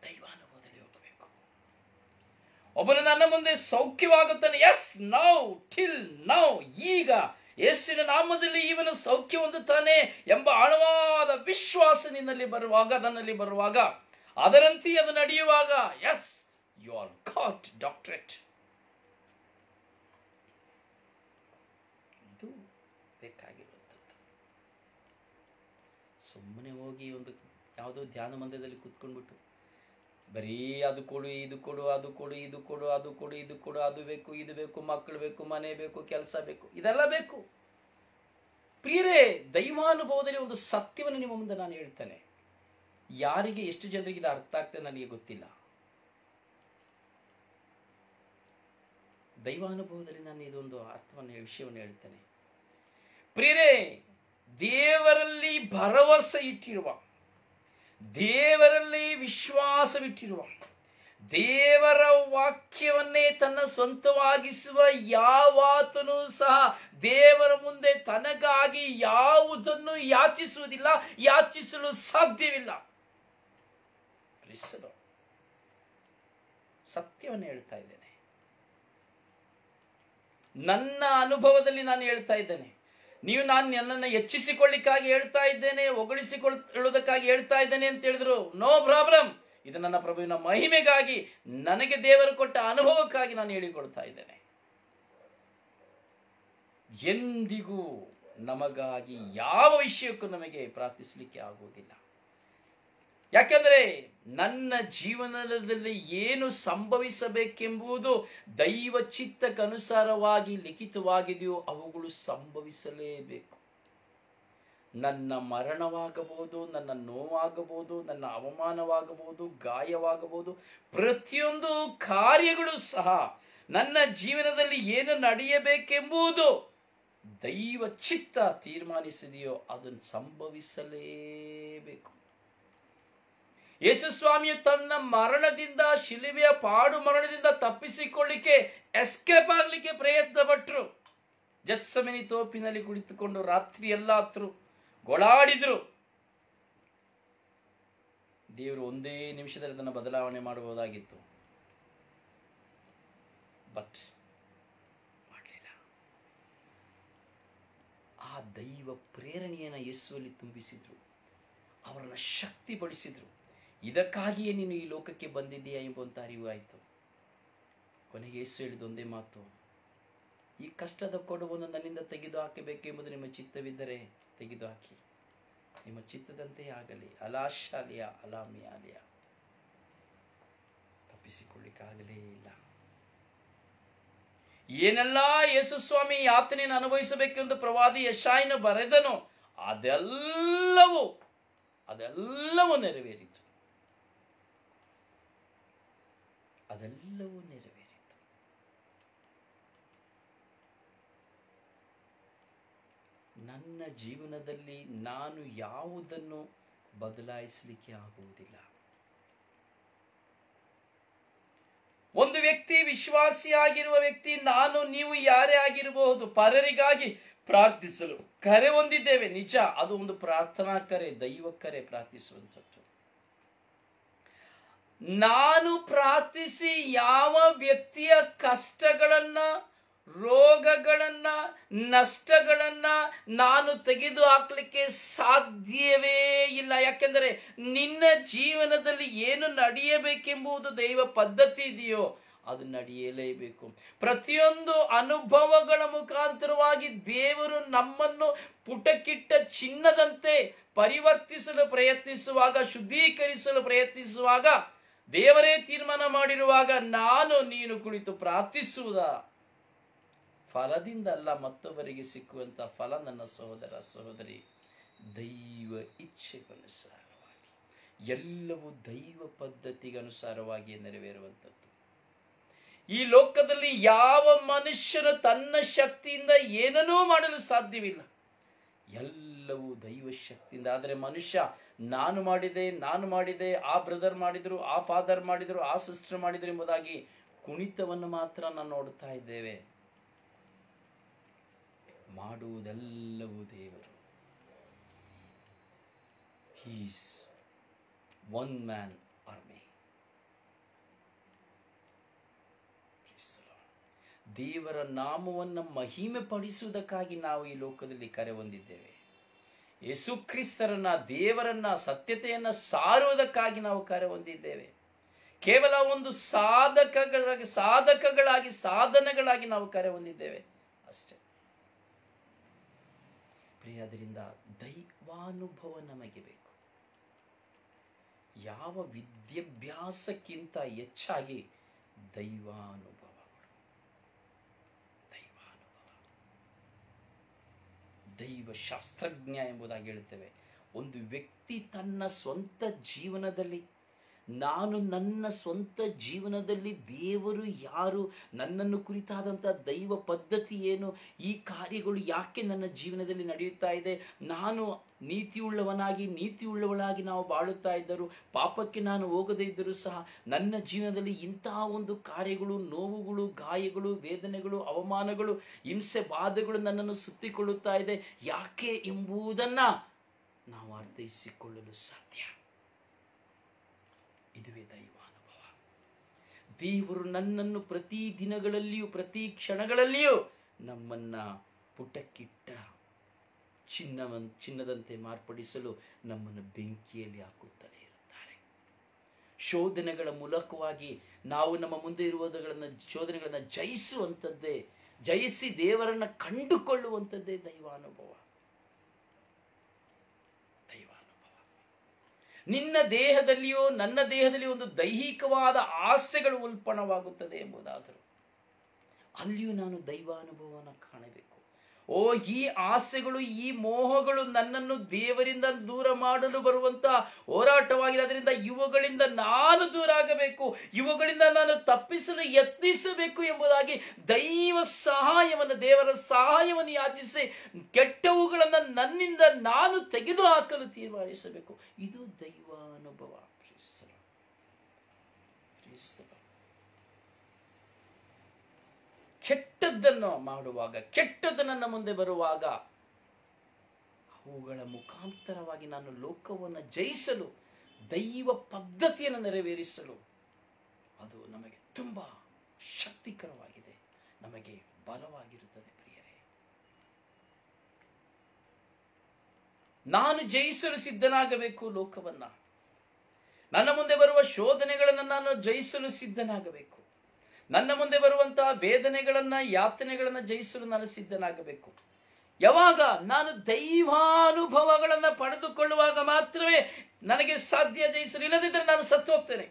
ದೈವಾನುಭವದಲ್ಲಿ ಹೋಗಬೇಕು. ಒಬ್ಬನು ನನ್ನ ಮುಂದೆ ಸೌಖ್ಯವಾಗುತ್ತಾನೆ, ಎಸ್ ನೌ, ಟಿಲ್ ನೌ, ಈಗ ಯೇಸುವಿನ ನಾಮದಲ್ಲಿ ಇವನು ಸೌಖ್ಯ ಹೊಂದುತ್ತಾನೆ ಎಂಬ ಆಳವಾದ ವಿಶ್ವಾಸ ನಿನ್ನಲ್ಲಿ ಬರುವಾಗ, ನನ್ನಲ್ಲಿ ಬರುವಾಗ, ಅದರಂತೆ ಅದು ನಡೆಯುವಾಗ, yes you are got doctorate. ಇದು ಬೇಕಾಗಿರುವಂಥದ್ದು. ಸುಮ್ಮನೆ ಹೋಗಿ ಒಂದು ಯಾವುದೋ ಧ್ಯಾನ ಮಂದಿರದಲ್ಲಿ ಕೂತ್ಕೊಂಡ್ಬಿಟ್ಟು ಬರೀ ಅದು ಕೊಡು, ಇದು ಕೊಡು, ಅದು ಕೊಡು, ಇದು ಕೊಡು, ಅದು ಕೊಡು, ಇದು ಕೊಡು, ಅದು ಬೇಕು, ಇದು ಬೇಕು, ಮಕ್ಕಳು ಬೇಕು, ಮನೆ ಬೇಕು, ಕೆಲಸ ಬೇಕು, ಇದೆಲ್ಲ ಬೇಕು. ಪ್ರಿಯರೇ, ದೈವಾನುಭವದಲ್ಲಿ ಒಂದು ಸತ್ಯವನ್ನು ನಿಮ್ಮ ಮುಂದೆ ನಾನು ಹೇಳ್ತೇನೆ. ಯಾರಿಗೆ, ಎಷ್ಟು ಜನರಿಗೆ ಇದು ಅರ್ಥ ಆಗ್ತದೆ ನನಗೆ ಗೊತ್ತಿಲ್ಲ. ದೈವಾನುಭವದಲ್ಲಿ ನಾನು ಇದೊಂದು ವಿಷಯವನ್ನು ಹೇಳ್ತೇನೆ. ಪ್ರಿಯರೇ, ದೇವರಲ್ಲಿ ಭರವಸೆ ಇಟ್ಟಿರುವ, ದೇವರಲ್ಲಿ ವಿಶ್ವಾಸವಿಟ್ಟಿರುವ, ದೇವರ ವಾಕ್ಯವನ್ನೇ ತನ್ನ ಸ್ವಂತವಾಗಿಸುವ ಯಾವಾತನೂ ಸಹ ದೇವರ ಮುಂದೆ ತನಗಾಗಿ ಯಾವುದನ್ನು ಯಾಚಿಸುವುದಿಲ್ಲ, ಯಾಚಿಸಲು ಸಾಧ್ಯವಿಲ್ಲ. ಸತ್ಯವನ್ನು ಹೇಳ್ತಾ ಇದ್ದೇನೆ, ನನ್ನ ಅನುಭವದಲ್ಲಿ ನಾನು ಹೇಳ್ತಾ ಇದ್ದೇನೆ. ನಾನು ನನ್ನನ್ನು ಹೆಚ್ಚಿಸಿಕೊಳ್ಳಿಕ್ಕಾಗಿ ಹೇಳ್ತಾ ಇದ್ದೇನೆ, ಹೊಗಳಿಸಿಕೊಳ್ಳುವುದಕ್ಕಾಗಿ ಹೇಳ್ತಾ ಇದ್ದೇನೆ ಅಂತ ಹೇಳಿದ್ರು, ನೋ ಪ್ರಾಬ್ಲಮ್. ಇದು ನನ್ನ ಪ್ರಭುವಿನ ಮಹಿಮೆಗಾಗಿ, ನನಗೆ ದೇವರು ಕೊಟ್ಟ ಅನುಭವಕ್ಕಾಗಿ ನಾನು ಹೇಳಿಕೊಳ್ತಾ ಇದ್ದೇನೆ. ಎಂದಿಗೂ ನಮಗಾಗಿ ಯಾವ ವಿಷಯಕ್ಕೂ ನಮಗೆ ಪ್ರಾರ್ಥಿಸಲಿಕ್ಕೆ ಆಗುವುದಿಲ್ಲ. ಯಾಕೆಂದರೆ ನನ್ನ ಜೀವನದಲ್ಲಿ ಏನು ಸಂಭವಿಸಬೇಕೆಂಬುದು ದೈವ ಚಿತ್ತಕ್ಕನುಸಾರವಾಗಿ ಲಿಖಿತವಾಗಿದೆಯೋ ಅವುಗಳು ಸಂಭವಿಸಲೇಬೇಕು. ನನ್ನ ಮರಣವಾಗಬಹುದು, ನನ್ನ ನೋವಾಗಬಹುದು, ನನ್ನ ಅವಮಾನವಾಗಬಹುದು, ಗಾಯವಾಗಬಹುದು, ಪ್ರತಿಯೊಂದು ಕಾರ್ಯಗಳು ಸಹ ನನ್ನ ಜೀವನದಲ್ಲಿ ಏನು ನಡೆಯಬೇಕೆಂಬುದು ದೈವ ಚಿತ್ತ ತೀರ್ಮಾನಿಸಿದೆಯೋ ಅದನ್ನು ಸಂಭವಿಸಲೇಬೇಕು. ಯೇಸುಸ್ವಾಮಿಯು ತನ್ನ ಮರಣದಿಂದ, ಶಿಲುಬೆಯ ಪಾಡು ಮರಣದಿಂದ ತಪ್ಪಿಸಿಕೊಳ್ಳಿಕ್ಕೆ, ಎಸ್ಕೇಪ್ ಆಗಲಿಕ್ಕೆ ಪ್ರಯತ್ನ ಪಟ್ಟರು. ಗೆತ್ಸೆಮನೆ ತೋಪಿನಲ್ಲಿ ಕುಳಿತುಕೊಂಡು ರಾತ್ರಿ ಎಲ್ಲ ಗೋಳಾಡಿದ್ರು. ದೇವರು ಒಂದೇ ನಿಮಿಷದಲ್ಲಿ ಅದನ್ನು ಬದಲಾವಣೆ ಮಾಡಬಹುದಾಗಿತ್ತು, ಬಟ್ ಮಾಡಲಿಲ್ಲ. ಆ ದೈವ ಪ್ರೇರಣೆಯನ್ನು ಯೇಸುವಲ್ಲಿ ತುಂಬಿಸಿದ್ರು, ಅವರನ್ನು ಶಕ್ತಿ ಪಡಿಸಿದ್ರು. ಇದಕ್ಕಾಗಿಯೇ ನೀನು ಈ ಲೋಕಕ್ಕೆ ಬಂದಿದ್ದೀಯಾ ಎಂಬಂತ ಅರಿವು ಆಯಿತು. ಕೊನೆಗೆ ಯೇಸು ಹೇಳಿದ ಒಂದೇ ಮಾತು, ಈ ಕಷ್ಟದ ಕೊಡವನ್ನು ನನ್ನಿಂದ ತೆಗೆದು ಹಾಕಬೇಕೆಂಬುದು ನಿಮ್ಮ ಚಿತ್ತವಿದ್ದರೆ ತೆಗೆದು ಹಾಕಿ, ನಿಮ್ಮ ಚಿತ್ತದಂತೆ ಆಗಲಿ. ಅಲಾಶಾಲಿಯ ಅಲಾಮಿಯಾಲಿಯ. ತಪ್ಪಿಸಿಕೊಳ್ಳಿಕ್ಕಾಗಲೇ ಇಲ್ಲ. ಏನೆಲ್ಲ ಯೇಸುಸ್ವಾಮಿ ಯಾತನೆಯನ್ನು ಅನುಭವಿಸಬೇಕೆಂದು ಪ್ರವಾದಿ ಯೆಶಾಯನು ಬರೆದನು, ಅದೆಲ್ಲವೂ ನೆರವೇರಿತು. ಅದೆಲ್ಲವೂ ನೆರವೇರಿತು. ನನ್ನ ಜೀವನದಲ್ಲಿ ನಾನು ಯಾವುದನ್ನು ಬದಲಾಯಿಸಲಿಕ್ಕೆ ಆಗುವುದಿಲ್ಲ. ಒಂದು ವ್ಯಕ್ತಿ, ವಿಶ್ವಾಸಿಯಾಗಿರುವ ವ್ಯಕ್ತಿ, ನಾನು ನೀವು ಯಾರೇ ಆಗಿರಬಹುದು, ಪರರಿಗಾಗಿ ಪ್ರಾರ್ಥಿಸಲು ಕರೆ ಹೊಂದಿದ್ದೇವೆ, ನಿಜ. ಅದು ಒಂದು ಪ್ರಾರ್ಥನಾ ಕರೆ, ದೈವ ಕರೆ, ಪ್ರಾರ್ಥಿಸುವಂಥದ್ದು. ನಾನು ಪ್ರಾರ್ಥಿಸಿ ಯಾವ ವ್ಯಕ್ತಿಯ ಕಷ್ಟಗಳನ್ನ, ರೋಗಗಳನ್ನ, ನಷ್ಟಗಳನ್ನ ನಾನು ತೆಗೆದು ಹಾಕ್ಲಿಕ್ಕೆ ಸಾಧ್ಯವೇ ಇಲ್ಲ. ಯಾಕೆಂದರೆ ನಿನ್ನ ಜೀವನದಲ್ಲಿ ಏನು ನಡೆಯಬೇಕೆಂಬುದು ದೈವ ಪದ್ಧತಿ ಇದೆಯೋ ಅದು ನಡೆಯಲೇಬೇಕು. ಪ್ರತಿಯೊಂದು ಅನುಭವಗಳ ಮುಖಾಂತರವಾಗಿ ದೇವರು ನಮ್ಮನ್ನು ಪುಟಕಿಟ್ಟ ಚಿನ್ನದಂತೆ ಪರಿವರ್ತಿಸಲು ಪ್ರಯತ್ನಿಸುವಾಗ, ಶುದ್ಧೀಕರಿಸಲು ಪ್ರಯತ್ನಿಸುವಾಗ, ದೇವರೇ ತೀರ್ಮಾನ ಮಾಡಿರುವಾಗ ನಾನು ನೀನು ಕುಳಿತು ಪ್ರಾರ್ಥಿಸುವುದ ಫಲದಿಂದ ಅಲ್ಲ, ಮತ್ತೊಬ್ಬರಿಗೆ ಸಿಕ್ಕುವಂತ ಫಲ ನನ್ನ ಸಹೋದರ ಸಹೋದರಿ ದೈವ ಇಚ್ಛೆಗನುಸಾರವಾಗಿ, ಎಲ್ಲವೂ ದೈವ ಪದ್ಧತಿಗೆ ಅನುಸಾರವಾಗಿ ನೆರವೇರುವಂಥದ್ದು. ಈ ಲೋಕದಲ್ಲಿ ಯಾವ ಮನುಷ್ಯನು ತನ್ನ ಶಕ್ತಿಯಿಂದ ಏನನ್ನೂ ಮಾಡಲು ಸಾಧ್ಯವಿಲ್ಲ, ಎಲ್ಲವೂ ದೈವ ಶಕ್ತಿಯಿಂದ. ಆದರೆ ಮನುಷ್ಯ ನಾನು ಮಾಡಿದೆ, ಆ ಬ್ರದರ್ ಮಾಡಿದ್ರು, ಆ ಫಾದರ್ ಮಾಡಿದ್ರು, ಆ ಸಿಸ್ಟರ್ ಮಾಡಿದ್ರು ಎಂಬುದಾಗಿ ಕುಣಿತವನ್ನು ಮಾತ್ರ ನಾವು ನೋಡ್ತಾ ಇದ್ದೇವೆ. ಮಾಡುವುದೆಲ್ಲವೂ ದೇವರು. He's one man army. ದೇವರ ನಾಮವನ್ನು ಮಹಿಮೆ ಪಡಿಸುವುದಕ್ಕಾಗಿ ನಾವು ಈ ಲೋಕದಲ್ಲಿ ಕರೆ ಹೊಂದಿದ್ದೇವೆ. ಯೇಸು ಕ್ರಿಸ್ತರನ್ನ, ದೇವರನ್ನ, ಸತ್ಯತೆಯನ್ನ ಸಾರುವುದಕ್ಕಾಗಿ ನಾವು ಕರೆ ಹೊಂದಿದ್ದೇವೆ. ಕೇವಲ ಒಂದು ಸಾಧಕಗಳಾಗಿ ಸಾಧನೆಗಳಾಗಿ ನಾವು ಕರೆ ಹೊಂದಿದ್ದೇವೆ ಅಷ್ಟೇ. ಪ್ರಿಯರಿಂದ ದೈವಾನುಭವ ನಮಗೆ ಬೇಕು. ಯಾವ ವಿದ್ಯಾಭ್ಯಾಸಕ್ಕಿಂತ ಹೆಚ್ಚಾಗಿ ದೈವಾನುಭವ. ದೈವ ಶಾಸ್ತ್ರಜ್ಞ ಎಂಬುದಾಗಿ ಹೇಳುತ್ತೇವೆ. ಒಂದು ವ್ಯಕ್ತಿ ತನ್ನ ಸ್ವಂತ ಜೀವನದಲ್ಲಿ, ನಾನು ನನ್ನ ಸ್ವಂತ ಜೀವನದಲ್ಲಿ ದೇವರು ಯಾರು, ನನ್ನನ್ನು ಕುರಿತಾದಂಥ ದೈವ ಪದ್ಧತಿ ಏನು, ಈ ಕಾರ್ಯಗಳು ಯಾಕೆ ನನ್ನ ಜೀವನದಲ್ಲಿ ನಡೆಯುತ್ತಾ ಇದೆ, ನಾನು ನೀತಿಯುಳ್ಳವಳಾಗಿ ನಾವು ಬಾಳುತ್ತಾ ಇದ್ದರು, ಪಾಪಕ್ಕೆ ನಾನು ಹೋಗದೇ ಇದ್ದರೂ ಸಹ ನನ್ನ ಜೀವನದಲ್ಲಿ ಇಂತಹ ಒಂದು ಕಾರ್ಯಗಳು, ನೋವುಗಳು, ಗಾಯಗಳು, ವೇದನೆಗಳು, ಅವಮಾನಗಳು, ಹಿಂಸೆ, ಬಾಧೆಗಳು ನನ್ನನ್ನು ಸುತ್ತಿಕೊಳ್ಳುತ್ತಾ ಇದೆ, ಯಾಕೆ ಎಂಬುದನ್ನ ನಾವು ಅರ್ಥೈಸಿಕೊಳ್ಳಲು ಸಾಧ್ಯ. ಇದುವೇ ದೈವಾನುಭವ. ದೇವರು ನನ್ನನ್ನು ಪ್ರತಿ ದಿನಗಳಲ್ಲಿಯೂ, ಪ್ರತಿ ಕ್ಷಣಗಳಲ್ಲಿಯೂ ನಮ್ಮನ್ನ ಪುಟಕ್ಕಿಟ್ಟ ಚಿನ್ನದಂತೆ ಮಾರ್ಪಡಿಸಲು ನಮ್ಮನ್ನು ಬೆಂಕಿಯಲ್ಲಿ ಹಾಕುತ್ತಲೇ ಇರುತ್ತಾರೆ. ಶೋಧನೆಗಳ ಮೂಲಕವಾಗಿ ನಾವು ನಮ್ಮ ಮುಂದೆ ಶೋಧನೆಗಳನ್ನ ಜಯಿಸಿ ದೇವರನ್ನ ಕಂಡುಕೊಳ್ಳುವಂಥದ್ದೇ ದೈವಾನುಭವ. ನಿನ್ನ ದೇಹದಲ್ಲಿಯೋ ನನ್ನ ದೇಹದಲ್ಲಿಯೋ ಒಂದು ದೈಹಿಕವಾದ ಆಸೆಗಳು ಉಲ್ಪಣವಾಗುತ್ತದೆ ಎಂಬುದಾದರೂ ಅಲ್ಲಿಯೂ ನಾನು ದೈವಾನುಭವವನ್ನು ಕಾಣಬೇಕು. ಓ, ಈ ಆಸೆಗಳು, ಈ ಮೋಹಗಳು ನನ್ನನ್ನು ದೇವರಿಂದ ದೂರ ಮಾಡಲು ಬರುವಂತ ಹೋರಾಟವಾಗಿದೆ. ಅದರಿಂದ ಇವುಗಳಿಂದ ನಾನು ದೂರ ಆಗಬೇಕು, ಇವುಗಳಿಂದ ನಾನು ತಪ್ಪಿಸಲು ಯತ್ನಿಸಬೇಕು ಎಂಬುದಾಗಿ ದೇವರ ಸಹಾಯವನ್ನು ಯಾಚಿಸಿ ಕೆಟ್ಟವುಗಳನ್ನು ನನ್ನಿಂದ ನಾನು ತೆಗೆದು ಹಾಕಲು ತೀರ್ಮಾನಿಸಬೇಕು. ಇದು ದೈವಾನುಭವ. ಕೆಟ್ಟದ್ದನ್ನು ಮಾಡುವಾಗ, ಕೆಟ್ಟದ್ದು ನನ್ನ ಮುಂದೆ ಬರುವಾಗ, ಅವುಗಳ ಮುಖಾಂತರವಾಗಿ ನಾನು ಲೋಕವನ್ನು ಜಯಿಸಲು, ದೈವ ಪದ್ಧತಿಯನ್ನು ನೆರವೇರಿಸಲು ಅದು ನಮಗೆ ತುಂಬಾ ಶಕ್ತಿಕರವಾಗಿದೆ, ನಮಗೆ ಬಲವಾಗಿರುತ್ತದೆ. ಪ್ರಿಯರೇ, ನಾನು ಜಯಿಸಲು ಸಿದ್ಧನಾಗಬೇಕು ಲೋಕವನ್ನ. ನನ್ನ ಮುಂದೆ ಬರುವ ಶೋಧನೆಗಳನ್ನು ನಾನು ಜಯಿಸಲು ಸಿದ್ಧನಾಗಬೇಕು. ನನ್ನ ಮುಂದೆ ಬರುವಂತಹ ವೇದನೆಗಳನ್ನ, ಯಾತನೆಗಳನ್ನ ಜಯಿಸಲು ನಾನು ಸಿದ್ಧನಾಗಬೇಕು. ಯಾವಾಗ ನಾನು ದೈವಾನುಭವಗಳನ್ನ ಪಡೆದುಕೊಳ್ಳುವಾಗ ಮಾತ್ರವೇ ನನಗೆ ಸಾಧ್ಯ ಜಯಿಸಲು. ಇಲ್ಲದಿದ್ದರೆ ನಾನು ಸತ್ತು ಹೋಗ್ತೇನೆ.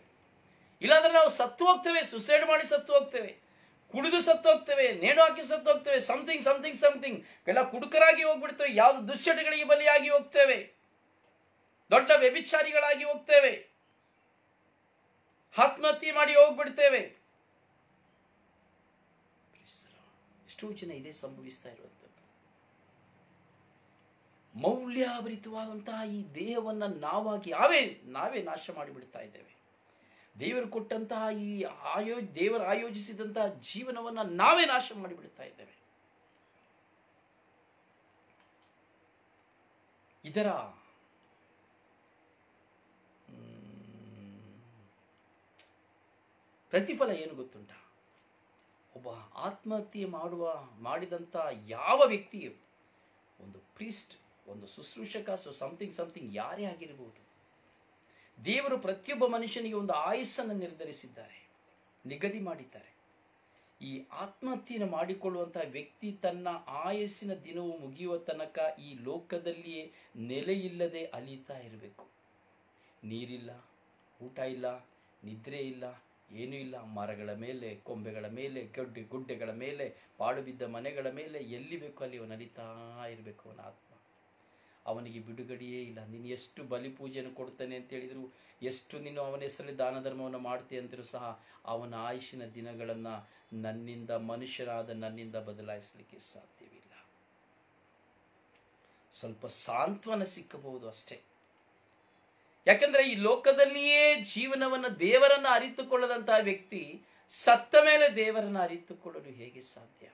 ಇಲ್ಲಾಂದ್ರೆ ನಾವು ಸತ್ತು ಹೋಗ್ತೇವೆ, ಸುಸೈಡ್ ಮಾಡಿ ಸತ್ತು ಹೋಗ್ತೇವೆ, ಕುಡಿದು ಸತ್ತು ಹೋಗ್ತೇವೆ, ನೇಣು ಹಾಕಿ ಸತ್ತು ಹೋಗ್ತೇವೆ, ಸಮಥಿಂಗ್ ಎಲ್ಲ ಕುಡುಕರಾಗಿ ಹೋಗ್ಬಿಡ್ತೇವೆ, ಯಾವ್ದು ದುಶ್ಚಟಗಳಿಗೆ ಬಲಿಯಾಗಿ ಹೋಗ್ತೇವೆ, ದೊಡ್ಡ ವ್ಯಭಿಚಾರಿಗಳಾಗಿ ಹೋಗ್ತೇವೆ, ಆತ್ಮಹತ್ಯೆ ಮಾಡಿ ಹೋಗ್ಬಿಡ್ತೇವೆ. ಎಷ್ಟೋ ಜನ ಇದೇ ಸಂಭವಿಸ್ತಾ ಇರುವಂಥದ್ದು. ಮೌಲ್ಯಾಭರಿತವಾದಂತಹ ಈ ದೇಹವನ್ನು ನಾವೇ ನಾಶ ಮಾಡಿಬಿಡ್ತಾ ಇದ್ದೇವೆ. ದೇವರು ಕೊಟ್ಟಂತಹ ಈ ದೇವರು ಆಯೋಜಿಸಿದಂತಹ ಜೀವನವನ್ನು ನಾವೇ ನಾಶ ಮಾಡಿಬಿಡ್ತಾ ಇದ್ದೇವೆ. ಇದರ ಪ್ರತಿಫಲ ಏನು ಗೊತ್ತುಂಟ? ಒಬ್ಬ ಆತ್ಮಹತ್ಯೆ ಮಾಡಿದಂಥ ಯಾವ ವ್ಯಕ್ತಿಯು, ಒಂದು ಪ್ರೀಸ್ಟ್, ಒಂದು ಶುಶ್ರೂಷಕ, ಸಮಥಿಂಗ್ ಯಾರೇ ಆಗಿರಬಹುದು, ದೇವರು ಪ್ರತಿಯೊಬ್ಬ ಮನುಷ್ಯನಿಗೆ ಒಂದು ಆಯಸ್ಸನ್ನು ನಿರ್ಧರಿಸಿದ್ದಾರೆ, ನಿಗದಿ ಮಾಡಿದ್ದಾರೆ. ಈ ಆತ್ಮಹತ್ಯೆಯನ್ನು ಮಾಡಿಕೊಳ್ಳುವಂತಹ ವ್ಯಕ್ತಿ ತನ್ನ ಆಯಸ್ಸಿನ ದಿನವು ಮುಗಿಯುವ ತನಕ ಈ ಲೋಕದಲ್ಲಿಯೇ ನೆಲೆಯಿಲ್ಲದೆ ಅಲೀತಾ ಇರಬೇಕು. ನೀರಿಲ್ಲ, ಊಟ ಇಲ್ಲ, ನಿದ್ರೆ ಇಲ್ಲ, ಏನೂ ಇಲ್ಲ. ಮರಗಳ ಮೇಲೆ, ಕೊಂಬೆಗಳ ಮೇಲೆ, ಗುಡ್ಡೆಗಳ ಮೇಲೆ, ಪಾಳು ಬಿದ್ದ ಮನೆಗಳ ಮೇಲೆ, ಎಲ್ಲಿ ಬೇಕೋ ಅಲ್ಲಿ ಅವನು ಅಲಿತಾ ಇರಬೇಕು. ಅವನ ಆತ್ಮ, ಅವನಿಗೆ ಬಿಡುಗಡೆಯೇ ಇಲ್ಲ. ನೀನು ಎಷ್ಟು ಬಲಿ ಪೂಜೆಯನ್ನು ಕೊಡ್ತಾನೆ ಅಂತ ಹೇಳಿದ್ರು, ಎಷ್ಟು ನೀನು ಅವನ ಹೆಸರಲ್ಲಿ ದಾನ ಧರ್ಮವನ್ನು ಮಾಡ್ತೀಯ ಅಂತರೂ ಸಹ ಅವನ ಆಯುಷಿನ ದಿನಗಳನ್ನು ಮನುಷ್ಯರಾದ ನನ್ನಿಂದ ಬದಲಾಯಿಸಲಿಕ್ಕೆ ಸಾಧ್ಯವಿಲ್ಲ. ಸ್ವಲ್ಪ ಸಾಂತ್ವನ ಸಿಕ್ಕಬಹುದು ಅಷ್ಟೇ. ಯಾಕಂದ್ರೆ ಈ ಲೋಕದಲ್ಲಿಯೇ ಜೀವನವನ್ನು, ದೇವರನ್ನು ಅರಿತುಕೊಳ್ಳದಂತಹ ವ್ಯಕ್ತಿ ಸತ್ತ ಮೇಲೆ ದೇವರನ್ನು ಅರಿತುಕೊಳ್ಳಲು ಹೇಗೆ ಸಾಧ್ಯವಿಲ್ಲ.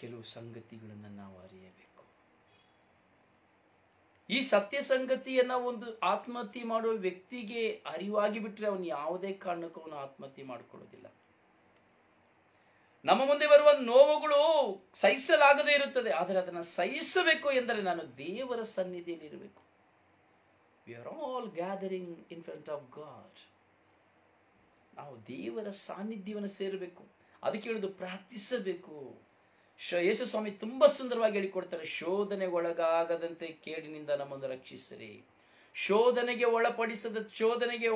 ಕೆಲವು ಸಂಗತಿಗಳನ್ನು ನಾವು ಅರಿಯಬೇಕು. ಈ ಸತ್ಯ ಸಂಗತಿಯನ್ನ ಒಂದು ಆತ್ಮಹತ್ಯೆ ಮಾಡುವ ವ್ಯಕ್ತಿಗೆ ಅರಿವಾಗಿ ಬಿಟ್ರೆ ಅವನು ಯಾವುದೇ ಕಾರಣಕ್ಕೂ ಅವನು ಆತ್ಮಹತ್ಯೆ ಮಾಡಿಕೊಳ್ಳೋದಿಲ್ಲ. ನಮ್ಮ ಮುಂದೆ ಬರುವ ನೋವುಗಳು ಸಹಿಸಲಾಗದೇ ಇರುತ್ತದೆ, ಆದರೆ ಅದನ್ನು ಸಹಿಸಬೇಕು ಎಂದರೆ ನಾನು ದೇವರ ಸನ್ನಿಧಿಯಲ್ಲಿ ಇರಬೇಕು. We are all gathering in front of god. ನಾವು ದೇವರ ಸಾನ್ನಿಧ್ಯವನ್ನು ಸೇರಬೇಕು. ಅದಕ್ಕೆ ಹೇಳುದು ಪ್ರಾರ್ಥಿಸಬೇಕು. ಯೇಸು ಸ್ವಾಮಿ ತುಂಬಾ ಸುಂದರವಾಗಿ ಹೇಳಿಕೊಡ್ತಾರೆ, ಶೋಧನೆಗೆ ಒಳಗಾಗದಂತೆ ಕೇಡಿನಿಂದ ನಮ್ಮನ್ನು ರಕ್ಷಿಸಿರಿ. ಶೋಧನೆಗೆ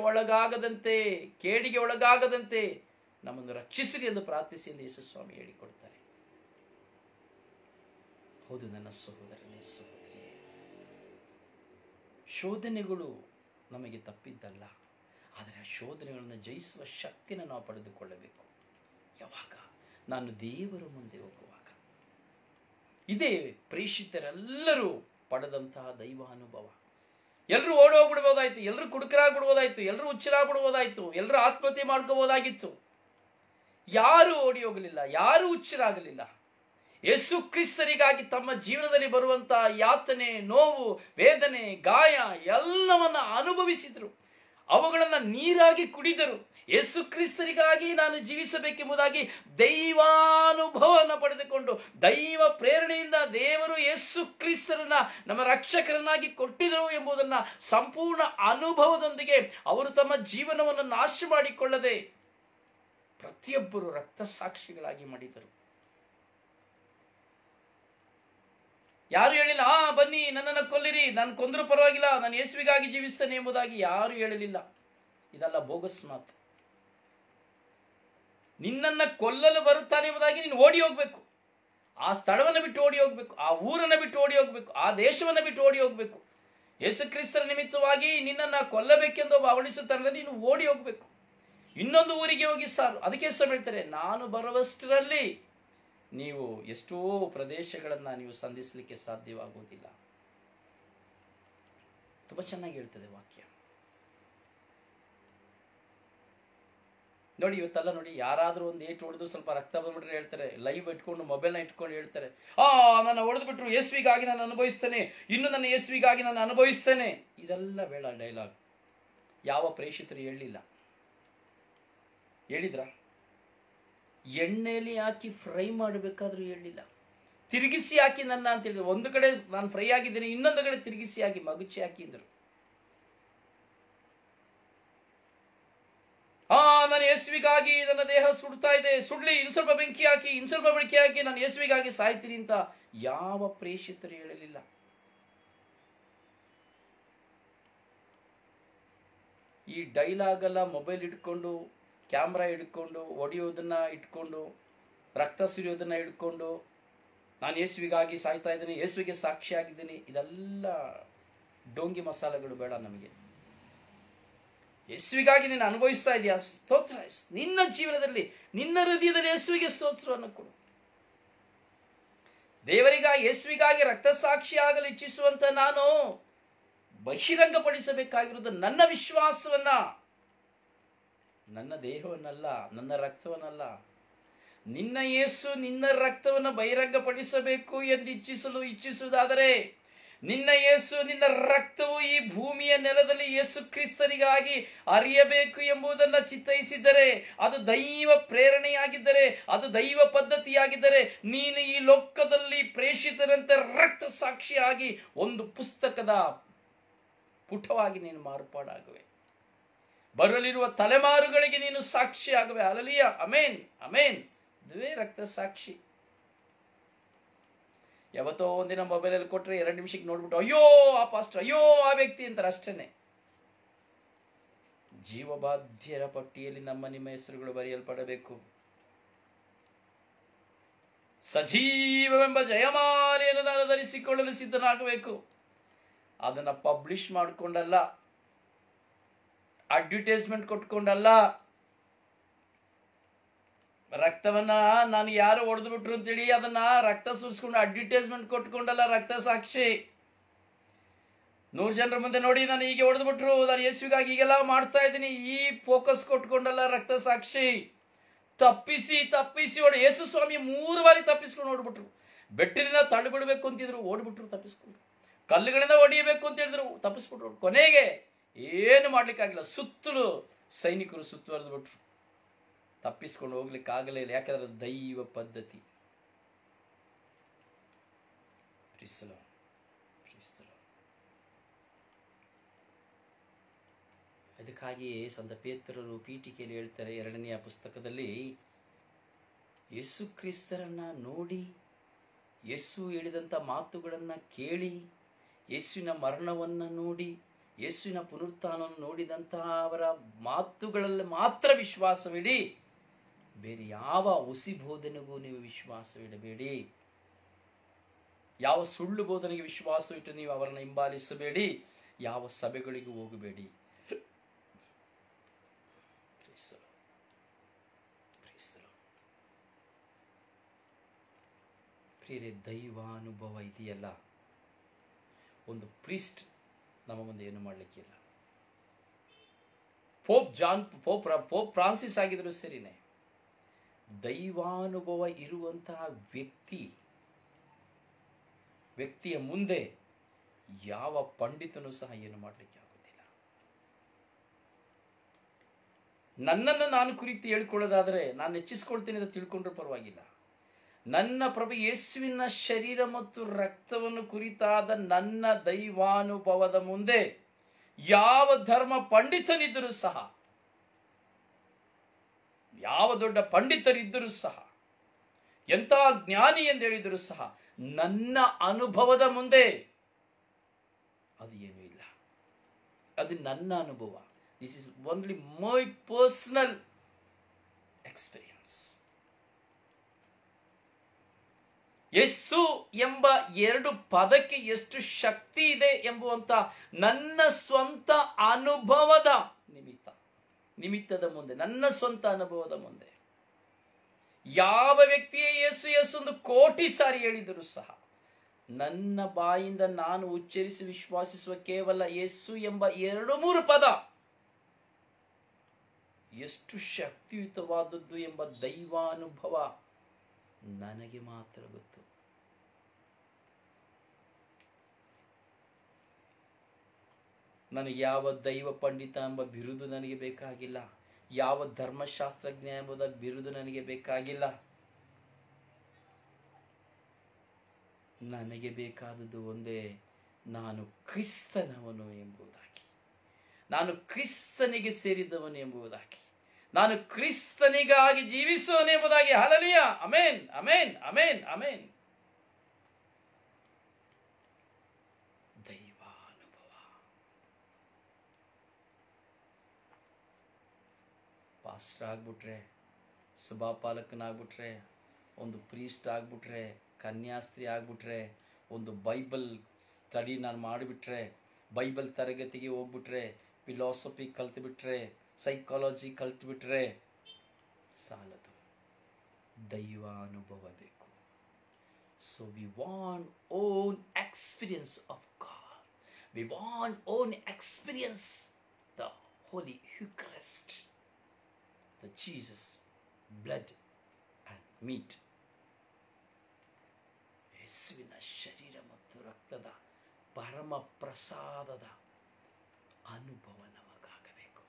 ಒಳಗಾಗದಂತೆ, ಕೇಡಿಗೆ ಒಳಗಾಗದಂತೆ ನಮ್ಮನ್ನು ರಕ್ಷಿಸಿರಿ ಎಂದು ಪ್ರಾರ್ಥಿಸಿ ಎಂದು ಯೇಸು ಸ್ವಾಮಿ ಹೇಳಿಕೊಡ್ತಾರೆ. ಹೌದು ನನ್ನ ಸಹೋದರನೇ, ಸಹೋದರಿಯೇ, ಶೋಧನೆಗಳು ನಮಗೆ ತಪ್ಪಿದ್ದಲ್ಲ, ಆದರೆ ಆ ಶೋಧನೆಗಳನ್ನು ಜಯಿಸುವ ಶಕ್ತಿಯನ್ನು ನಾವು ಪಡೆದುಕೊಳ್ಳಬೇಕು. ಯಾವಾಗ? ನಾನು ದೇವರ ಮುಂದೆ ಹೋಗುವಾಗ. ಇದೇ ಪ್ರೇಷಿತರೆಲ್ಲರೂ ಪಡೆದಂತಹ ದೈವಾನುಭವ. ಎಲ್ಲರೂ ಓಡೋಗ್ಬಿಡ್ಬೋದಾಯ್ತು, ಎಲ್ಲರೂ ಕುಡುಕರಾಗ್ಬಿಡ್ಬೋದಾಯ್ತು, ಎಲ್ಲರೂ ಹುಚ್ಚರಾಗ್ಬಿಡ್ಬೋದಾಯ್ತು, ಎಲ್ಲರೂ ಆತ್ಮಹತ್ಯೆ ಮಾಡ್ಕೋಬೋದಾಗಿತ್ತು. ಯಾರು ಓಡಿ ಹೋಗಲಿಲ್ಲ, ಯಾರು ಹುಚ್ಚರಾಗಲಿಲ್ಲ. ಯೇಸು ಕ್ರಿಸ್ತರಿಗಾಗಿ ತಮ್ಮ ಜೀವನದಲ್ಲಿ ಬರುವಂತಹ ಯಾತನೆ, ನೋವು, ವೇದನೆ, ಗಾಯ ಎಲ್ಲವನ್ನ ಅನುಭವಿಸಿದ್ರು. ಅವುಗಳನ್ನ ನೀರಾಗಿ ಕುಡಿದರು. ಯೇಸು ಕ್ರಿಸ್ತರಿಗಾಗಿ ನಾನು ಜೀವಿಸಬೇಕೆಂಬುದಾಗಿ ದೈವಾನುಭವವನ್ನು ಪಡೆದುಕೊಂಡು, ದೈವ ಪ್ರೇರಣೆಯಿಂದ ದೇವರು ಯೇಸು ಕ್ರಿಸ್ತರನ್ನ ನಮ್ಮ ರಕ್ಷಕರನ್ನಾಗಿ ಕೊಟ್ಟಿದರು ಎಂಬುದನ್ನ ಸಂಪೂರ್ಣ ಅನುಭವದೊಂದಿಗೆ ಅವರು ತಮ್ಮ ಜೀವನವನ್ನು ನಾಶ ಮಾಡಿಕೊಳ್ಳದೆ ಪ್ರತಿಯೊಬ್ಬರು ರಕ್ತಸಾಕ್ಷಿಗಳಾಗಿ ಮಾಡಿದರು. ಯಾರು ಹೇಳಿಲ್ಲ, ಬನ್ನಿ ನನ್ನನ್ನು ಕೊಲ್ಲಿರಿ, ನಾನು ಕೊಂದರೂ ಪರವಾಗಿಲ್ಲ, ನಾನು ಯೇಸುವಿಗಾಗಿ ಜೀವಿಸ್ತೇನೆ ಎಂಬುದಾಗಿ ಯಾರು ಹೇಳಲಿಲ್ಲ. ಇದೆಲ್ಲ ಬೋಗಸ್ ಮಾತು. ನಿನ್ನನ್ನ ಕೊಲ್ಲಲು ಬರುತ್ತಾನೆ ಎಂಬುದಾಗಿ ನೀನು ಓಡಿ ಹೋಗ್ಬೇಕು. ಆ ಸ್ಥಳವನ್ನು ಬಿಟ್ಟು ಓಡಿ ಹೋಗ್ಬೇಕು, ಆ ಊರನ್ನು ಬಿಟ್ಟು ಓಡಿ ಹೋಗ್ಬೇಕು, ಆ ದೇಶವನ್ನು ಬಿಟ್ಟು ಓಡಿ ಹೋಗ್ಬೇಕು. ಯೇಸು ಕ್ರಿಸ್ತರ ನಿಮಿತ್ತವಾಗಿ ನಿನ್ನನ್ನು ಕೊಲ್ಲಬೇಕೆಂದು ಭಾವನಿಸುತ್ತಾರೆ, ನೀನು ಓಡಿ ಹೋಗ್ಬೇಕು. ಇನ್ನೊಂದು ಊರಿಗೆ ಹೋಗಿ ಸಾರು. ಅದಕ್ಕೆ ಹೆಸರು ಹೇಳ್ತಾರೆ, ನಾನು ಬರುವಷ್ಟರಲ್ಲಿ ನೀವು ಎಷ್ಟೋ ಪ್ರದೇಶಗಳನ್ನು ನೀವು ಸಂಧಿಸಲಿಕ್ಕೆ ಸಾಧ್ಯವಾಗುವುದಿಲ್ಲ. ತುಂಬಾ ಚೆನ್ನಾಗಿ ಹೇಳ್ತದೆ ವಾಕ್ಯ. ನೋಡಿ, ಇವತ್ತೆಲ್ಲ ನೋಡಿ, ಯಾರಾದ್ರೂ ಒಂದು ಏಟು ಹೊಡೆದು ಸ್ವಲ್ಪ ರಕ್ತ ಬಂದ್ಬಿಟ್ರೆ ಹೇಳ್ತಾರೆ, ಲೈವ್ ಇಟ್ಕೊಂಡು ಮೊಬೈಲ್ನ ಇಟ್ಕೊಂಡು ಹೇಳ್ತಾರೆ, ನನ್ನ ಹೊಡೆದು ಬಿಟ್ರು, ಯೇಸುವಿಗಾಗಿ ನಾನು ಅನುಭವಿಸ್ತೇನೆ, ಇನ್ನು ನನ್ನ ಯೇಸುವಿಗಾಗಿ ನಾನು ಅನುಭವಿಸ್ತೇನೆ. ಇದೆಲ್ಲ ಬೇಡ ಡೈಲಾಗ್. ಯಾವ ಪ್ರೇಷಿತರು ಹೇಳಿಲ್ಲ. ಹೇಳಿದ್ರ? ಎಣ್ಣೆಯಲ್ಲಿ ಹಾಕಿ ಫ್ರೈ ಮಾಡಬೇಕಾದ್ರೂ ಹೇಳಿಲ್ಲ. ತಿರುಗಿಸಿ ಹಾಕಿ ನನ್ನ ಅಂತ ಹೇಳಿದ್ರು. ಒಂದು ಕಡೆ ನಾನು ಫ್ರೈ ಆಗಿದ್ದೀನಿ, ಇನ್ನೊಂದು ಕಡೆ ತಿರುಗಿಸಿ ಹಾಕಿ ಮಗುಚಿ ಹಾಕಿದ್ರು. ನಾನು ಯೇಸುವಿಗಾಗಿ ನನ್ನ ದೇಹ ಸುಡ್ತಾ ಇದೆ, ಸುಡ್ಲಿ, ಇನ್ ಸ್ವಲ್ಪ ಬೆಂಕಿ ಹಾಕಿ ನಾನು ಯೇಸುವಿಗಾಗಿ ಸಾಯ್ತೀನಿ ಅಂತ ಯಾವ ಪ್ರೇಷಿತರು ಹೇಳಲಿಲ್ಲ. ಈ ಡೈಲಾಗ್ ಎಲ್ಲ ಮೊಬೈಲ್ ಇಟ್ಕೊಂಡು, ಕ್ಯಾಮ್ರಾ ಇಟ್ಕೊಂಡು, ಹೊಡೆಯೋದನ್ನ ಇಟ್ಕೊಂಡು, ರಕ್ತ ಸುರಿಯೋದನ್ನ ಇಟ್ಕೊಂಡು, ನಾನು ಯೇಸುವಿಗಾಗಿ ಸಾಯ್ತಾ ಇದ್ದೀನಿ, ಯೇಸುವಿಗೆ ಸಾಕ್ಷಿಯಾಗಿದ್ದೀನಿ, ಇದೆಲ್ಲ ಡೋಂಗಿ ಮಸಾಲೆಗಳು ಬೇಡ ನಮಗೆ. ಯೇಸುವಿಗಾಗಿ ನೀನು ಅನುಭವಿಸ್ತಾ ಇದೆಯಾ? ಸ್ತೋತ್ರ. ನಿನ್ನ ಜೀವನದಲ್ಲಿ, ನಿನ್ನ ಹೃದಯದಲ್ಲಿ ಯೇಸುವಿಗೆ ಸ್ತೋತ್ರವನ್ನು ಕೊಡು. ದೇವರಿಗಾಗಿ ಯೇಸುವಿಗಾಗಿ ರಕ್ತಸಾಕ್ಷಿ ಆಗಲು ಇಚ್ಛಿಸುವಂತ ನಾನು ಬಹಿರಂಗಪಡಿಸಬೇಕಾಗಿರುವುದು ನನ್ನ ವಿಶ್ವಾಸವನ್ನ, ನನ್ನ ದೇಹವನ್ನಲ್ಲ, ನನ್ನ ರಕ್ತವನ್ನಲ್ಲ. ನಿನ್ನ ಯೇಸು ನಿನ್ನ ರಕ್ತವನ್ನು ಬಹಿರಂಗಪಡಿಸಬೇಕು ಎಂದು ಇಚ್ಛಿಸುವುದಾದರೆ, ನಿನ್ನ ಯೇಸು ನಿನ್ನ ರಕ್ತವು ಈ ಭೂಮಿಯ ನೆಲದಲ್ಲಿ ಯೇಸು ಕ್ರಿಸ್ತನಿಗಾಗಿ ಅರಿಯಬೇಕು ಎಂಬುದನ್ನು ಚಿತ್ತೈಸಿದ್ದರೆ, ಅದು ದೈವ ಪ್ರೇರಣೆಯಾಗಿದ್ದರೆ, ಅದು ದೈವ ಪದ್ಧತಿಯಾಗಿದ್ದರೆ, ನೀನು ಈ ಲೋಕದಲ್ಲಿ ಪ್ರೇಷಿತರಂತೆ ರಕ್ತ ಸಾಕ್ಷಿಯಾಗಿ ಒಂದು ಪುಸ್ತಕದ ಪುಟವಾಗಿ ನೀನು ಮಾರ್ಪಾಡಾಗುವೆ. ಬರಲಿರುವ ತಲೆಮಾರುಗಳಿಗೆ ನೀನು ಸಾಕ್ಷಿಯಾಗುವೆ. Hallelujah, amen, amen. ಇದುವೇ ರಕ್ತ ಸಾಕ್ಷಿ. ಯಾವತ್ತೋ ಒಂದಿನ ಮೊಬೈಲಲ್ಲಿ ಕೊಟ್ಟರೆ 2 ನಿಮಿಷಕ್ಕೆ ನೋಡ್ಬಿಟ್ಟು ಅಯ್ಯೋ ಆ ಪಾಸ್ಟರ್, ಅಯ್ಯೋ ಆ ವ್ಯಕ್ತಿ ಅಂತಾರೆ, ಅಷ್ಟೇನೆ. ಜೀವಬಾಧ್ಯರ ಪಟ್ಟಿಯಲ್ಲಿ ನಿಮ್ಮ ಹೆಸರುಗಳು ಬರೆಯಲ್ಪಡಬೇಕು. ಸಜೀವವೆಂಬ ಜಯಮಾಲೆಯನ್ನು ನಾನು ಧರಿಸಿಕೊಳ್ಳಲು ಸಿದ್ಧನಾಗಬೇಕು. ಅದನ್ನ ಪಬ್ಲಿಷ್ ಮಾಡಿಕೊಂಡಲ್ಲ, ಅಡ್ವರ್ಟೈಸ್ಮೆಂಟ್ ಕೊಟ್ಕೊಂಡಲ್ಲ, ರಕ್ತವನ್ನ ನಾನು ಯಾರು ಹೊಡೆದು ಬಿಟ್ರು ಅಂತೇಳಿ ಅದನ್ನ ರಕ್ತ ಸುರಿಸ್ಕೊಂಡು ಅಡ್ವರ್ಟೈಸ್ಮೆಂಟ್ ಕೊಟ್ಕೊಂಡಲ್ಲ. ರಕ್ತ ಸಾಕ್ಷಿ 100 ಜನರ ಮುಂದೆ ನೋಡಿ ನಾನು ಹೀಗೆ ಹೊಡೆದು ಬಿಟ್ರು, ನಾನು ಯೇಸುವಿಗಾಗಿ ಹೀಗೆಲ್ಲ ಮಾಡ್ತಾ ಇದ್ದೀನಿ, ಈ ಫೋಕಸ್ ಕೊಟ್ಕೊಂಡಲ್ಲ. ರಕ್ತ ಸಾಕ್ಷಿ ತಪ್ಪಿಸಿ ಹೊಡೆ. ಯೇಸು ಸ್ವಾಮಿ 3 ಬಾರಿ ತಪ್ಪಿಸ್ಕೊಂಡು ಓಡ್ಬಿಟ್ರು. ಬೆಟ್ಟದಿಂದ ತಳ್ಳಿ ಬಿಡಬೇಕು ಅಂತಿದ್ರು, ಓಡ್ಬಿಟ್ರು, ತಪ್ಪಿಸ್ಕೊಂಡ್ರು. ಕಲ್ಲುಗಳಿಂದ ಹೊಡೆಯಬೇಕು ಅಂತ ಹೇಳಿದ್ರು, ತಪ್ಪಿಸ್ಬಿಟ್ರು. ಕೊನೆಗೆ ಏನು ಮಾಡ್ಲಿಕ್ಕಾಗಿಲ್ಲ, ಸುತ್ತಲೂ ಸೈನಿಕರು ಸುತ್ತುವರೆದು ಬಿಟ್ರು. ತಪ್ಪಿಸ್ಕೊಂಡು ಹೋಗ್ಲಿಕ್ಕೆ ಆಗಲೇ ಇಲ್ಲ, ಯಾಕಂದ್ರೆ ದೈವ ಪದ್ಧತಿ. ಅದಕ್ಕಾಗಿಯೇ ಸಂತ ಪೇತ್ರರು ಪೀಠಿಕೆಯಲ್ಲಿ ಹೇಳ್ತಾರೆ 2ನೇ ಪುಸ್ತಕದಲ್ಲಿ, ಯೇಸು ಕ್ರಿಸ್ತರನ್ನ ನೋಡಿ, ಯೇಸು ಹೇಳಿದಂಥ ಮಾತುಗಳನ್ನ ಕೇಳಿ, ಯೇಸುವಿನ ಮರಣವನ್ನ ನೋಡಿ, ಯೇಸುವಿನ ಪುನರುತ್ಥಾನವನ್ನು ನೋಡಿದಂತಹ ಅವರ ಮಾತುಗಳಲ್ಲಿ ಮಾತ್ರ ವಿಶ್ವಾಸವಿಡಿ, ಬೇರೆ ಯಾವ ಹುಸಿ ಬೋಧನೆಗೂ ನೀವು ವಿಶ್ವಾಸವಿಡಬೇಡಿ. ಯಾವ ಸುಳ್ಳು ಬೋಧನೆಗೆ ವಿಶ್ವಾಸವಿಟ್ಟು ನೀವು ಅವರನ್ನು ಹಿಂಬಾಲಿಸಬೇಡಿ. ಯಾವ ಸಭೆಗಳಿಗೂ ಹೋಗಬೇಡಿ. ಪ್ರಿಯರೇ, ದೈವಾನುಭವ ಇದೆಯಲ್ಲ, ಒಂದು ಪ್ರೀಸ್ಟ್ ನಮ್ಮ ಮುಂದೆ ಏನು ಮಾಡಲಿಕ್ಕಿಲ್ಲ. ಪೋಪ್ ಫ್ರಾನ್ಸಿಸ್ ಆಗಿದ್ರು ಸರಿನೇ, ದೈವಾನುಭವ ಇರುವಂತಹ ವ್ಯಕ್ತಿಯ ಮುಂದೆ ಯಾವ ಪಂಡಿತನೂ ಸಹ ಏನು ಮಾಡಲಿಕ್ಕೆ ಆಗುತ್ತಿಲ್ಲ. ನನ್ನನ್ನು ನಾನು ಕುರಿತು ಹೇಳ್ಕೊಳ್ಳೋದಾದ್ರೆ ನಾನು ಹೆಚ್ಚಿಸ್ಕೊಳ್ತೀನಿ ಅಂತ ತಿಳ್ಕೊಂಡ್ರೂ ಪರವಾಗಿಲ್ಲ. ನನ್ನ ಪ್ರಭು ಯೇಸುವಿನ ಶರೀರ ಮತ್ತು ರಕ್ತವನ್ನು ಕುರಿತಾದ ನನ್ನ ದೈವಾನುಭವದ ಮುಂದೆ ಯಾವ ಧರ್ಮ ಪಂಡಿತನಿದ್ದರೂ ಸಹ, ಯಾವ ದೊಡ್ಡ ಪಂಡಿತರಿದ್ದರೂ ಸಹ, ಎಂಥ ಜ್ಞಾನಿ ಎಂದು ಹೇಳಿದರೂ ಸಹ, ನನ್ನ ಅನುಭವದ ಮುಂದೆ ಅದು ಏನೂ ಇಲ್ಲ. ಅದು ನನ್ನ ಅನುಭವ. This is only my personal experience. ಯೇಸು ಎಂಬ 2 ಪದಕ್ಕೆ ಎಷ್ಟು ಶಕ್ತಿ ಇದೆ ಎಂಬುವಂತ ನನ್ನ ಸ್ವಂತ ಅನುಭವದ ನಿಮಿತ್ತದ ಮುಂದೆ, ನನ್ನ ಸ್ವಂತ ಅನುಭವದ ಮುಂದೆ ಯಾವ ವ್ಯಕ್ತಿಯೇ ಯೇಸು ಯೇಸು 1 ಕೋಟಿ ಸಾರಿ ಹೇಳಿದರೂ ಸಹ, ನನ್ನ ಬಾಯಿಂದ ನಾನು ಉಚ್ಚರಿಸಿ ವಿಶ್ವಾಸಿಸುವ ಕೇವಲ ಯೇಸು ಎಂಬ 2-3 ಪದ ಎಷ್ಟು ಶಕ್ತಿಯುತವಾದದ್ದು ಎಂಬ ದೈವಾನುಭವ ನನಗೆ ಮಾತ್ರ ಗೊತ್ತು. ನನಗೆ ಯಾವ ದೈವ ಪಂಡಿತ ಎಂಬ ಬಿರುದು ನನಗೆ ಬೇಕಾಗಿಲ್ಲ. ಯಾವ ಧರ್ಮಶಾಸ್ತ್ರಜ್ಞ ಎಂಬುದ ಬಿರುದು ನನಗೆ ಬೇಕಾಗಿಲ್ಲ. ನನಗೆ ಬೇಕಾದದ್ದು ಒಂದೇ, ನಾನು ಕ್ರಿಸ್ತನವನು ಎಂಬುದಾಗಿ, ನಾನು ಕ್ರಿಸ್ತನಿಗೆ ಸೇರಿದವನು ಎಂಬುದಾಗಿ, ನಾನು ಕ್ರಿಸ್ತನಿಗಾಗಿ ಜೀವಿಸುವನು ಎಂಬುದಾಗಿ. Hallelujah, amen, amen, amen, amen. ದೈವಾನುಭವ. ಪಾಸ್ಟರ್ ಆಗ್ಬಿಟ್ರೆ, ಸಭಾಪಾಲಕನಾಗ್ಬಿಟ್ರೆ, ಒಂದು ಪ್ರೀಸ್ಟ್ ಆಗ್ಬಿಟ್ರೆ, ಕನ್ಯಾಸ್ತ್ರೀ ಆಗ್ಬಿಟ್ರೆ, ಒಂದು ಬೈಬಲ್ ಸ್ಟಡಿ ನಾನು ಮಾಡಿಬಿಟ್ರೆ, ಬೈಬಲ್ ತರಗತಿಗೆ ಹೋಗ್ಬಿಟ್ರೆ, ಫಿಲಾಸಫಿ ಕಲ್ತ್ಬಿಟ್ರೆ, ಸೈಕಾಲಜಿ ಕಲ್ತ್ಬಿಟ್ರೆ ಸಾಲದು. ದೈವಾನುಭವ ಬೇಕು. So we want own experience of God. We want own experience the Holy Eucharist, the Jesus blood and meat. ಯೇಸುವಿನ ಶರೀರ ಮತ್ತು ರಕ್ತದ ಪರಮ ಪ್ರಸಾದದ ಅನುಭವ ನಮಗಾಗಬೇಕು.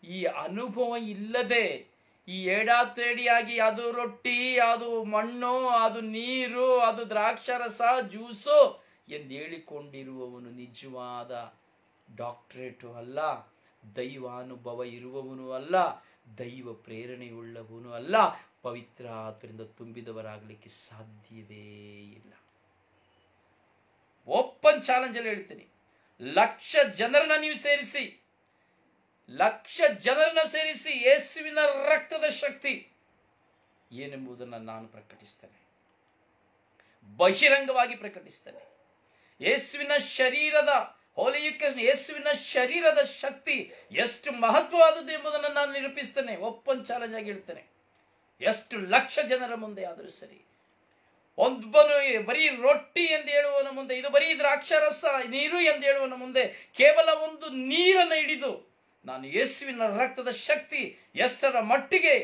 ಈ ಅನುಭವ ಇಲ್ಲದೆ ಈ ಏಡಾತೇಡಿಯಾಗಿ ಅದು ರೊಟ್ಟಿ, ಅದು ಮಣ್ಣು, ಅದು ನೀರು, ಅದು ದ್ರಾಕ್ಷಾರಸ, ಜ್ಯೂಸು ಎಂದು ಹೇಳಿಕೊಂಡಿರುವವನು ನಿಜವಾದ ಡಾಕ್ಟರೇಟು ಅಲ್ಲ, ದೈವಾನುಭವ ಇರುವವನು ಅಲ್ಲ, ದೈವ ಪ್ರೇರಣೆಯುಳ್ಳವನು ಅಲ್ಲ, ಪವಿತ್ರ ಆತ್ಮರಿಂದ ತುಂಬಿದವರಾಗಲಿಕ್ಕೆ ಸಾಧ್ಯವೇ ಇಲ್ಲ. ಓಪನ್ ಚಾಲೆಂಜ್ ಅಲ್ಲಿ ಹೇಳ್ತೀನಿ, 1,00,000 ಜನರನ್ನ ನೀವು ಸೇರಿಸಿ, 1,00,000 ಜನರನ್ನ ಸೇರಿಸಿ ಯೇಸುವಿನ ರಕ್ತದ ಶಕ್ತಿ ಏನೆಂಬುದನ್ನು ನಾನು ಪ್ರಕಟಿಸ್ತೇನೆ, ಬಹಿರಂಗವಾಗಿ ಪ್ರಕಟಿಸ್ತೇನೆ. ಯೇಸುವಿನ ಶರೀರದ ಯೇಸುವಿನ ಶರೀರದ ಶಕ್ತಿ ಎಷ್ಟು ಮಹತ್ವವಾದದ್ದು ಎಂಬುದನ್ನು ನಾನು ನಿರೂಪಿಸ್ತೇನೆ. ಓಪನ್ ಚಾಲೆಂಜ್ ಆಗಿ ಹೇಳ್ತೇನೆ. ಎಷ್ಟು 1,00,000 ಜನರ ಮುಂದೆ ಆದರೂ ಸರಿ, ಒಬ್ಬನು ಬರೀ ರೊಟ್ಟಿ ಎಂದು ಹೇಳುವವನ ಮುಂದೆ, ಇದು ಬರೀ ದ್ರಾಕ್ಷಾರಸ ನೀರು ಎಂದು ಹೇಳುವವನ ಮುಂದೆ ಕೇವಲ ಒಂದು ನೀರನ್ನು ಹಿಡಿದು ನಾನು ಯೇಸುವಿನ ರಕ್ತದ ಶಕ್ತಿ ಎಷ್ಟರ ಮಟ್ಟಿಗೆ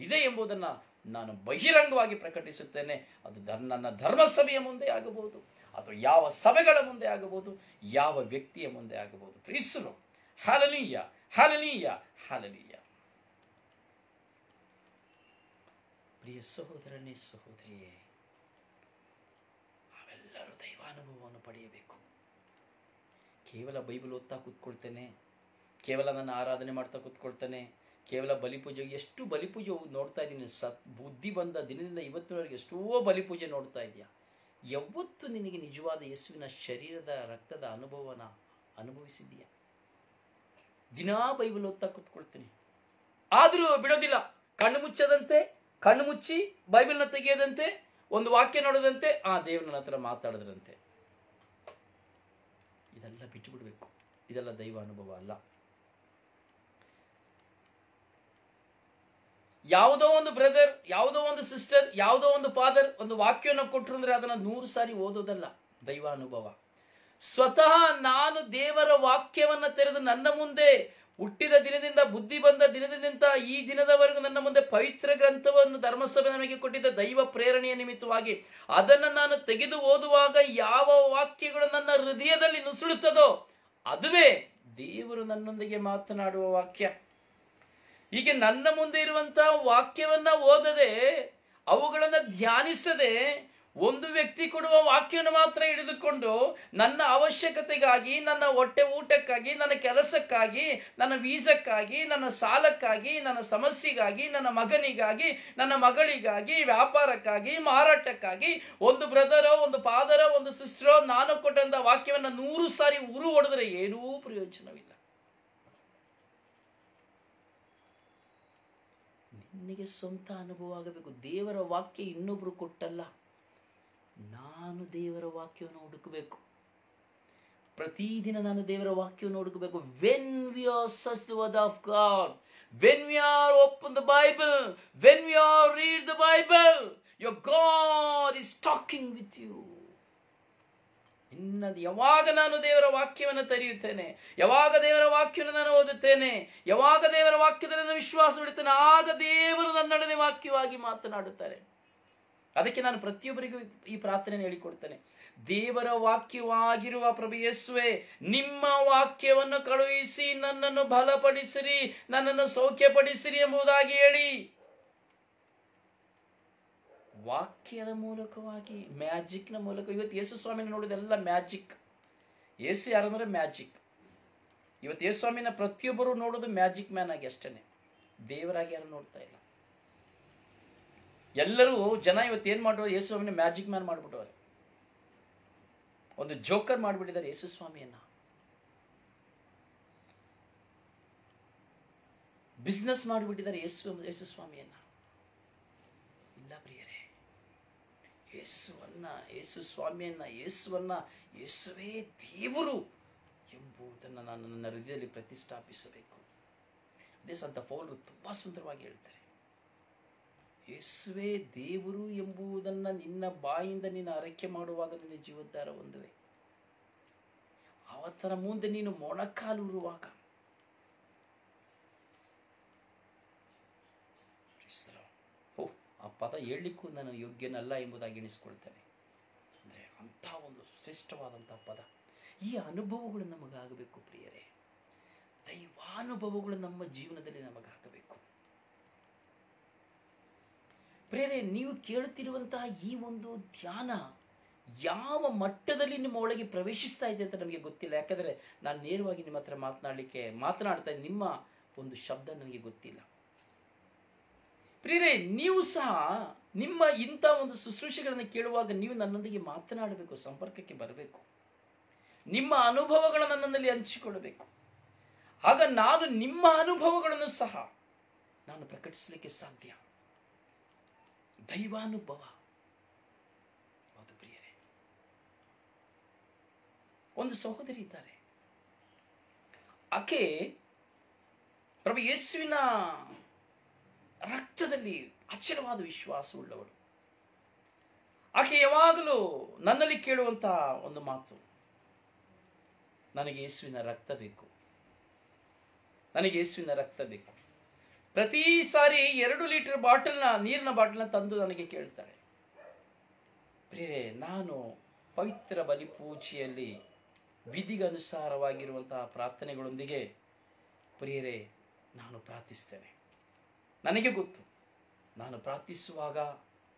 ಇದೆ ಎಂಬುದನ್ನು ನಾನು ಬಹಿರಂಗವಾಗಿ ಪ್ರಕಟಿಸುತ್ತೇನೆ. ಅದು ನನ್ನ ಧರ್ಮಸಭೆಯ ಮುಂದೆ ಆಗಬಹುದು, ಅಥವಾ ಯಾವ ಸಭೆಗಳ ಮುಂದೆ ಆಗಬಹುದು, ಯಾವ ವ್ಯಕ್ತಿಯ ಮುಂದೆ ಆಗಬಹುದು. ಪ್ರೀಸರು ಹಲ್ಲೆಲೂಯ, ಹಲ್ಲೆಲೂಯ, ಹಲ್ಲೆಲೂಯ. ಪ್ರಿಯ ಸಹೋದರನೇ, ಸಹೋದರಿಯೇ, ನಾವೆಲ್ಲರೂ ದೈವಾನುಭವವನ್ನು ಪಡೆಯಬೇಕು. ಕೇವಲ ಬೈಬಲ್ ಓದ್ತಾ ಕೂತ್ಕೊಳ್ತೇನೆ, ಕೇವಲ ನನ್ನ ಆರಾಧನೆ ಮಾಡ್ತಾ ಕೂತ್ಕೊಳ್ತೇನೆ, ಕೇವಲ ಬಲಿಪೂಜೆ, ಎಷ್ಟು ಬಲಿಪೂಜೆ ನೋಡ್ತಾ ಇದ್ದೀನಿ, ಬುದ್ಧಿ ಬಂದ ದಿನದಿಂದ ಇವತ್ತಿನವರೆಗೆ ಎಷ್ಟೋ ಬಲಿಪೂಜೆ ನೋಡ್ತಾ ಇದೆಯಾ? ಯಾವತ್ತು ನಿನಗೆ ನಿಜವಾದ ಯೇಸುವಿನ ಶರೀರದ ರಕ್ತದ ಅನುಭವನ ಅನುಭವಿಸಿದೀಯಾ? ದಿನಾ ಬೈಬಲ್ ಓದ್ತಾ ಕೂತ್ಕೊಳ್ತೀನಿ, ಆದರೂ ಬಿಡೋದಿಲ್ಲ. ಕಣ್ಣು ಮುಚ್ಚದಂತೆ, ಕಣ್ಣು ಮುಚ್ಚಿ ಬೈಬಲ್ನ ತೆಗೆಯದಂತೆ, ಒಂದು ವಾಕ್ಯ ನೋಡದಂತೆ, ಆ ದೇವ್ರ ಹತ್ರ ಮಾತಾಡದ್ರಂತೆ. ಇದೆಲ್ಲ ಬಿಟ್ಟು ಬಿಡಬೇಕು. ಇದೆಲ್ಲ ದೈವ ಅನುಭವ ಅಲ್ಲ. ಯಾವುದೋ ಒಂದು ಬ್ರದರ್, ಯಾವುದೋ ಒಂದು ಸಿಸ್ಟರ್, ಯಾವುದೋ ಒಂದು ಫಾದರ್ ಒಂದು ವಾಕ್ಯವನ್ನು ಕೊಟ್ಟರು ಅಂದ್ರೆ ಅದನ್ನ 100 ಸಾರಿ ಓದೋದಲ್ಲ ದೈವಾನುಭವ. ಸ್ವತಃ ನಾನು ದೇವರ ವಾಕ್ಯವನ್ನ ತೆರೆದು ನನ್ನ ಮುಂದೆ ಹುಟ್ಟಿದ ದಿನದಿಂದ, ಬುದ್ಧಿ ಬಂದ ದಿನದಿಂದ ಈ ದಿನದವರೆಗೂ ನನ್ನ ಮುಂದೆ ಪವಿತ್ರ ಗ್ರಂಥವನ್ನು ಧರ್ಮಸಭೆ ನಮಗೆ ಕೊಟ್ಟಿದ್ದ ದೈವ ಪ್ರೇರಣೆಯ ನಿಮಿತ್ತವಾಗಿ ಅದನ್ನು ನಾನು ತೆಗೆದು ಓದುವಾಗ ಯಾವ ವಾಕ್ಯಗಳು ನನ್ನ ಹೃದಯದಲ್ಲಿ ನುಸುಳುತ್ತದೋ ಅದುವೇ ದೇವರು ನನ್ನೊಂದಿಗೆ ಮಾತನಾಡುವ ವಾಕ್ಯ. ಹೀಗೆ ನನ್ನ ಮುಂದೆ ಇರುವಂತಹ ವಾಕ್ಯವನ್ನ ಓದದೆ, ಅವುಗಳನ್ನು ಧ್ಯಾನಿಸದೆ, ಒಂದು ವ್ಯಕ್ತಿ ಕೊಡುವ ವಾಕ್ಯವನ್ನು ಮಾತ್ರ ಹಿಡಿದುಕೊಂಡು ನನ್ನ ಅವಶ್ಯಕತೆಗಾಗಿ, ನನ್ನ ಹೊಟ್ಟೆ ಊಟಕ್ಕಾಗಿ, ನನ್ನ ಕೆಲಸಕ್ಕಾಗಿ, ನನ್ನ ವೀಸಕ್ಕಾಗಿ, ನನ್ನ ಸಾಲಕ್ಕಾಗಿ, ನನ್ನ ಸಮಸ್ಯೆಗಾಗಿ, ನನ್ನ ಮಗನಿಗಾಗಿ, ನನ್ನ ಮಗಳಿಗಾಗಿ, ವ್ಯಾಪಾರಕ್ಕಾಗಿ, ಮಾರಾಟಕ್ಕಾಗಿ ಒಂದು ಬ್ರದರೋ, ಒಂದು ಫಾದರೋ, ಒಂದು ಸಿಸ್ಟರೋ ನಾನು ಕೊಟ್ಟಂತ ವಾಕ್ಯವನ್ನ 100 ಸಾರಿ ಉರು ಹೊಡೆದ್ರೆ ಏನೂ ಪ್ರಯೋಜನವಿಲ್ಲ. ನಿನಗೆ ಸ್ವಂತ ಅನುಭವ ಆಗಬೇಕು. ದೇವರ ವಾಕ್ಯ ಇನ್ನೊಬ್ರು ಕೊಟ್ಟಲ್ಲ, ನಾನು ದೇವರ ವಾಕ್ಯವನ್ನು ಹುಡುಕಬೇಕು. ಪ್ರತಿದಿನ ನಾನು ದೇವರ ವಾಕ್ಯವನ್ನು ಹುಡುಕಬೇಕು. When we are search the word of God, when we are open the Bible, when we are read the Bible, your God is talking with you. ಇನ್ನದು ಯಾವಾಗ ನಾನು ದೇವರ ವಾಕ್ಯವನ್ನು ತೆರೆಯುತ್ತೇನೆ, ಯಾವಾಗ ದೇವರ ವಾಕ್ಯವನ್ನು ನಾನು ಓದುತ್ತೇನೆ, ಯಾವಾಗ ದೇವರ ವಾಕ್ಯದಲ್ಲಿ ನಾನು ವಿಶ್ವಾಸ ಬಿಡುತ್ತೇನೆ, ಆಗ ದೇವರು ನನ್ನೊಡನೆ ವಾಕ್ಯವಾಗಿ ಮಾತನಾಡುತ್ತಾರೆ. ಅದಕ್ಕೆ ನಾನು ಪ್ರತಿಯೊಬ್ಬರಿಗೂ ಈ ಪ್ರಾರ್ಥನೆಯನ್ನು ಹೇಳಿಕೊಡ್ತೇನೆ. ದೇವರ ವಾಕ್ಯವಾಗಿರುವ ಪ್ರಭು ಯೇಸುವೆ, ನಿಮ್ಮ ವಾಕ್ಯವನ್ನು ಕಳುಹಿಸಿ ನನ್ನನ್ನು ಬಲಪಡಿಸಿರಿ, ನನ್ನನ್ನು ಸೌಖ್ಯಪಡಿಸಿರಿ ಎಂಬುದಾಗಿ ಹೇಳಿ. ವಾಕ್ಯದ ಮೂಲಕವಾಗಿ, ಮ್ಯಾಜಿಕ್ನ ಮೂಲಕ. ಇವತ್ತು ಯೇಸು ಸ್ವಾಮಿನ ನೋಡೋದೆಲ್ಲ ಮ್ಯಾಜಿಕ್. ಯೇಸು ಯಾರಂದ್ರೆ ಮ್ಯಾಜಿಕ್. ಇವತ್ತು ಯೇಸು ಸ್ವಾಮಿನ ಪ್ರತಿಯೊಬ್ಬರು ನೋಡೋದು ಮ್ಯಾಜಿಕ್ ಮ್ಯಾನ್ ಆಗಿ ಅಷ್ಟೇನೆ, ದೇವರಾಗಿ ಯಾರು ನೋಡ್ತಾ ಇಲ್ಲ. ಎಲ್ಲರೂ ಜನ ಇವತ್ತು ಏನ್ ಮಾಡುವ, ಯೇಸು ಸ್ವಾಮಿನ ಮ್ಯಾಜಿಕ್ ಮ್ಯಾನ್ ಮಾಡ್ಬಿಟ್ಟವ್ರೆ, ಒಂದು ಜೋಕರ್ ಮಾಡಿಬಿಟ್ಟಿದ್ದಾರೆ ಯೇಸು ಸ್ವಾಮಿಯನ್ನ. ಬಿಸ್ನೆಸ್ ಮಾಡಿಬಿಟ್ಟಿದ್ದಾರೆ ಯೇಸು ಸ್ವಾಮಿಯನ್ನ. ಇಲ್ಲ ಪ್ರಿಯರೇ, ಯೇಸು ಸ್ವಾಮಿಯನ್ನ, ಯೇಸುವೇ ದೇವರು ಎಂಬುದನ್ನು ನಾನು ನನ್ನ ಹೃದಯದಲ್ಲಿ ಪ್ರತಿಷ್ಠಾಪಿಸಬೇಕು. ಅದೇ ಸಂತ ಪೌಲರು ತುಂಬಾ ಸುಂದರವಾಗಿ ಹೇಳ್ತಾರೆ, ಯೇಸುವೇ ದೇವರು ಎಂಬುದನ್ನು ನಿನ್ನ ಬಾಯಿಂದ ನೀನು ಅರಕೆ ಮಾಡುವಾಗ ನಿನ್ನ ಜೀವೋದ್ಧಾರ ಹೊಂದುವೆ. ಆವತ್ತನ ಮುಂದೆ ನೀನು ಮೊಣಕಾಲೂರುವಾಗ ಆ ಪದ ಹೇಳಲಿಕ್ಕೂ ನಾನು ಯೋಗ್ಯನಲ್ಲ ಎಂಬುದಾಗಿ ಎಣಿಸ್ಕೊಳ್ತೇನೆ. ಅಂದರೆ ಅಂಥ ಒಂದು ಶ್ರೇಷ್ಠವಾದಂಥ ಪದ. ಈ ಅನುಭವಗಳು ನಮಗಾಗಬೇಕು ಪ್ರಿಯರೇ. ದೈವಾನುಭವಗಳು ನಮ್ಮ ಜೀವನದಲ್ಲಿ ನಮಗಾಗಬೇಕು ಪ್ರಿಯರೇ. ನೀವು ಕೇಳುತ್ತಿರುವಂತಹ ಈ ಒಂದು ಧ್ಯಾನ ಯಾವ ಮಟ್ಟದಲ್ಲಿ ನಿಮ್ಮ ಒಳಗೆ ಪ್ರವೇಶಿಸ್ತಾ ಇದೆ ಅಂತ ನಮಗೆ ಗೊತ್ತಿಲ್ಲ. ಯಾಕಂದರೆ ನಾನು ನೇರವಾಗಿ ನಿಮ್ಮ ಹತ್ರ ಮಾತನಾಡ್ತಾ ನಿಮ್ಮ ಒಂದು ಶಬ್ದ ನನಗೆ ಗೊತ್ತಿಲ್ಲ. ಪ್ರಿಯರೇ, ನೀವು ಸಹ ನಿಮ್ಮ ಇಂಥ ಒಂದು ಶುಶ್ರೂಷೆಗಳನ್ನು ಕೇಳುವಾಗ ನೀವು ನನ್ನೊಂದಿಗೆ ಮಾತನಾಡಬೇಕು, ಸಂಪರ್ಕಕ್ಕೆ ಬರಬೇಕು, ನಿಮ್ಮ ಅನುಭವಗಳನ್ನು ನನ್ನಲ್ಲಿ ಹಂಚಿಕೊಳ್ಳಬೇಕು. ಆಗ ನಾನು ನಿಮ್ಮ ಅನುಭವಗಳನ್ನು ಸಹ ನಾನು ಪ್ರಕಟಿಸಲಿಕ್ಕೆ ಸಾಧ್ಯ. ದೈವಾನುಭವ. ಹೌದು ಪ್ರಿಯರೇ, ಒಂದು ಸಹೋದರಿ ಇದ್ದಾರೆ. ಆಕೆ ಪ್ರಭು ಯೇಸುವಿನ ರಕ್ತದಲ್ಲಿ ಅಚಲವಾದ ವಿಶ್ವಾಸವುಳ್ಳವಳು. ಆಕೆ ಯಾವಾಗಲೂ ನನ್ನಲ್ಲಿ ಕೇಳುವಂತಹ ಒಂದು ಮಾತು, ನನಗೆ ಯೇಸುವಿನ ರಕ್ತ ಬೇಕು, ನನಗೆ ಯೇಸುವಿನ ರಕ್ತ ಬೇಕು. ಪ್ರತಿ ಸಾರಿ 2 ಲೀಟರ್ ನೀರಿನ ಬಾಟಲ್ನ ತಂದು ನನಗೆ ಕೇಳ್ತಾಳೆ. ಪ್ರಿಯರೇ, ನಾನು ಪವಿತ್ರ ಬಲಿಪೂಜೆಯಲ್ಲಿ ವಿಧಿಗನುಸಾರವಾಗಿರುವಂತಹ ಪ್ರಾರ್ಥನೆಗಳೊಂದಿಗೆ ಪ್ರಿಯರೇ ನಾನು ಪ್ರಾರ್ಥಿಸ್ತೇನೆ. ನನಗೆ ಗೊತ್ತು, ನಾನು ಪ್ರಾರ್ಥಿಸುವಾಗ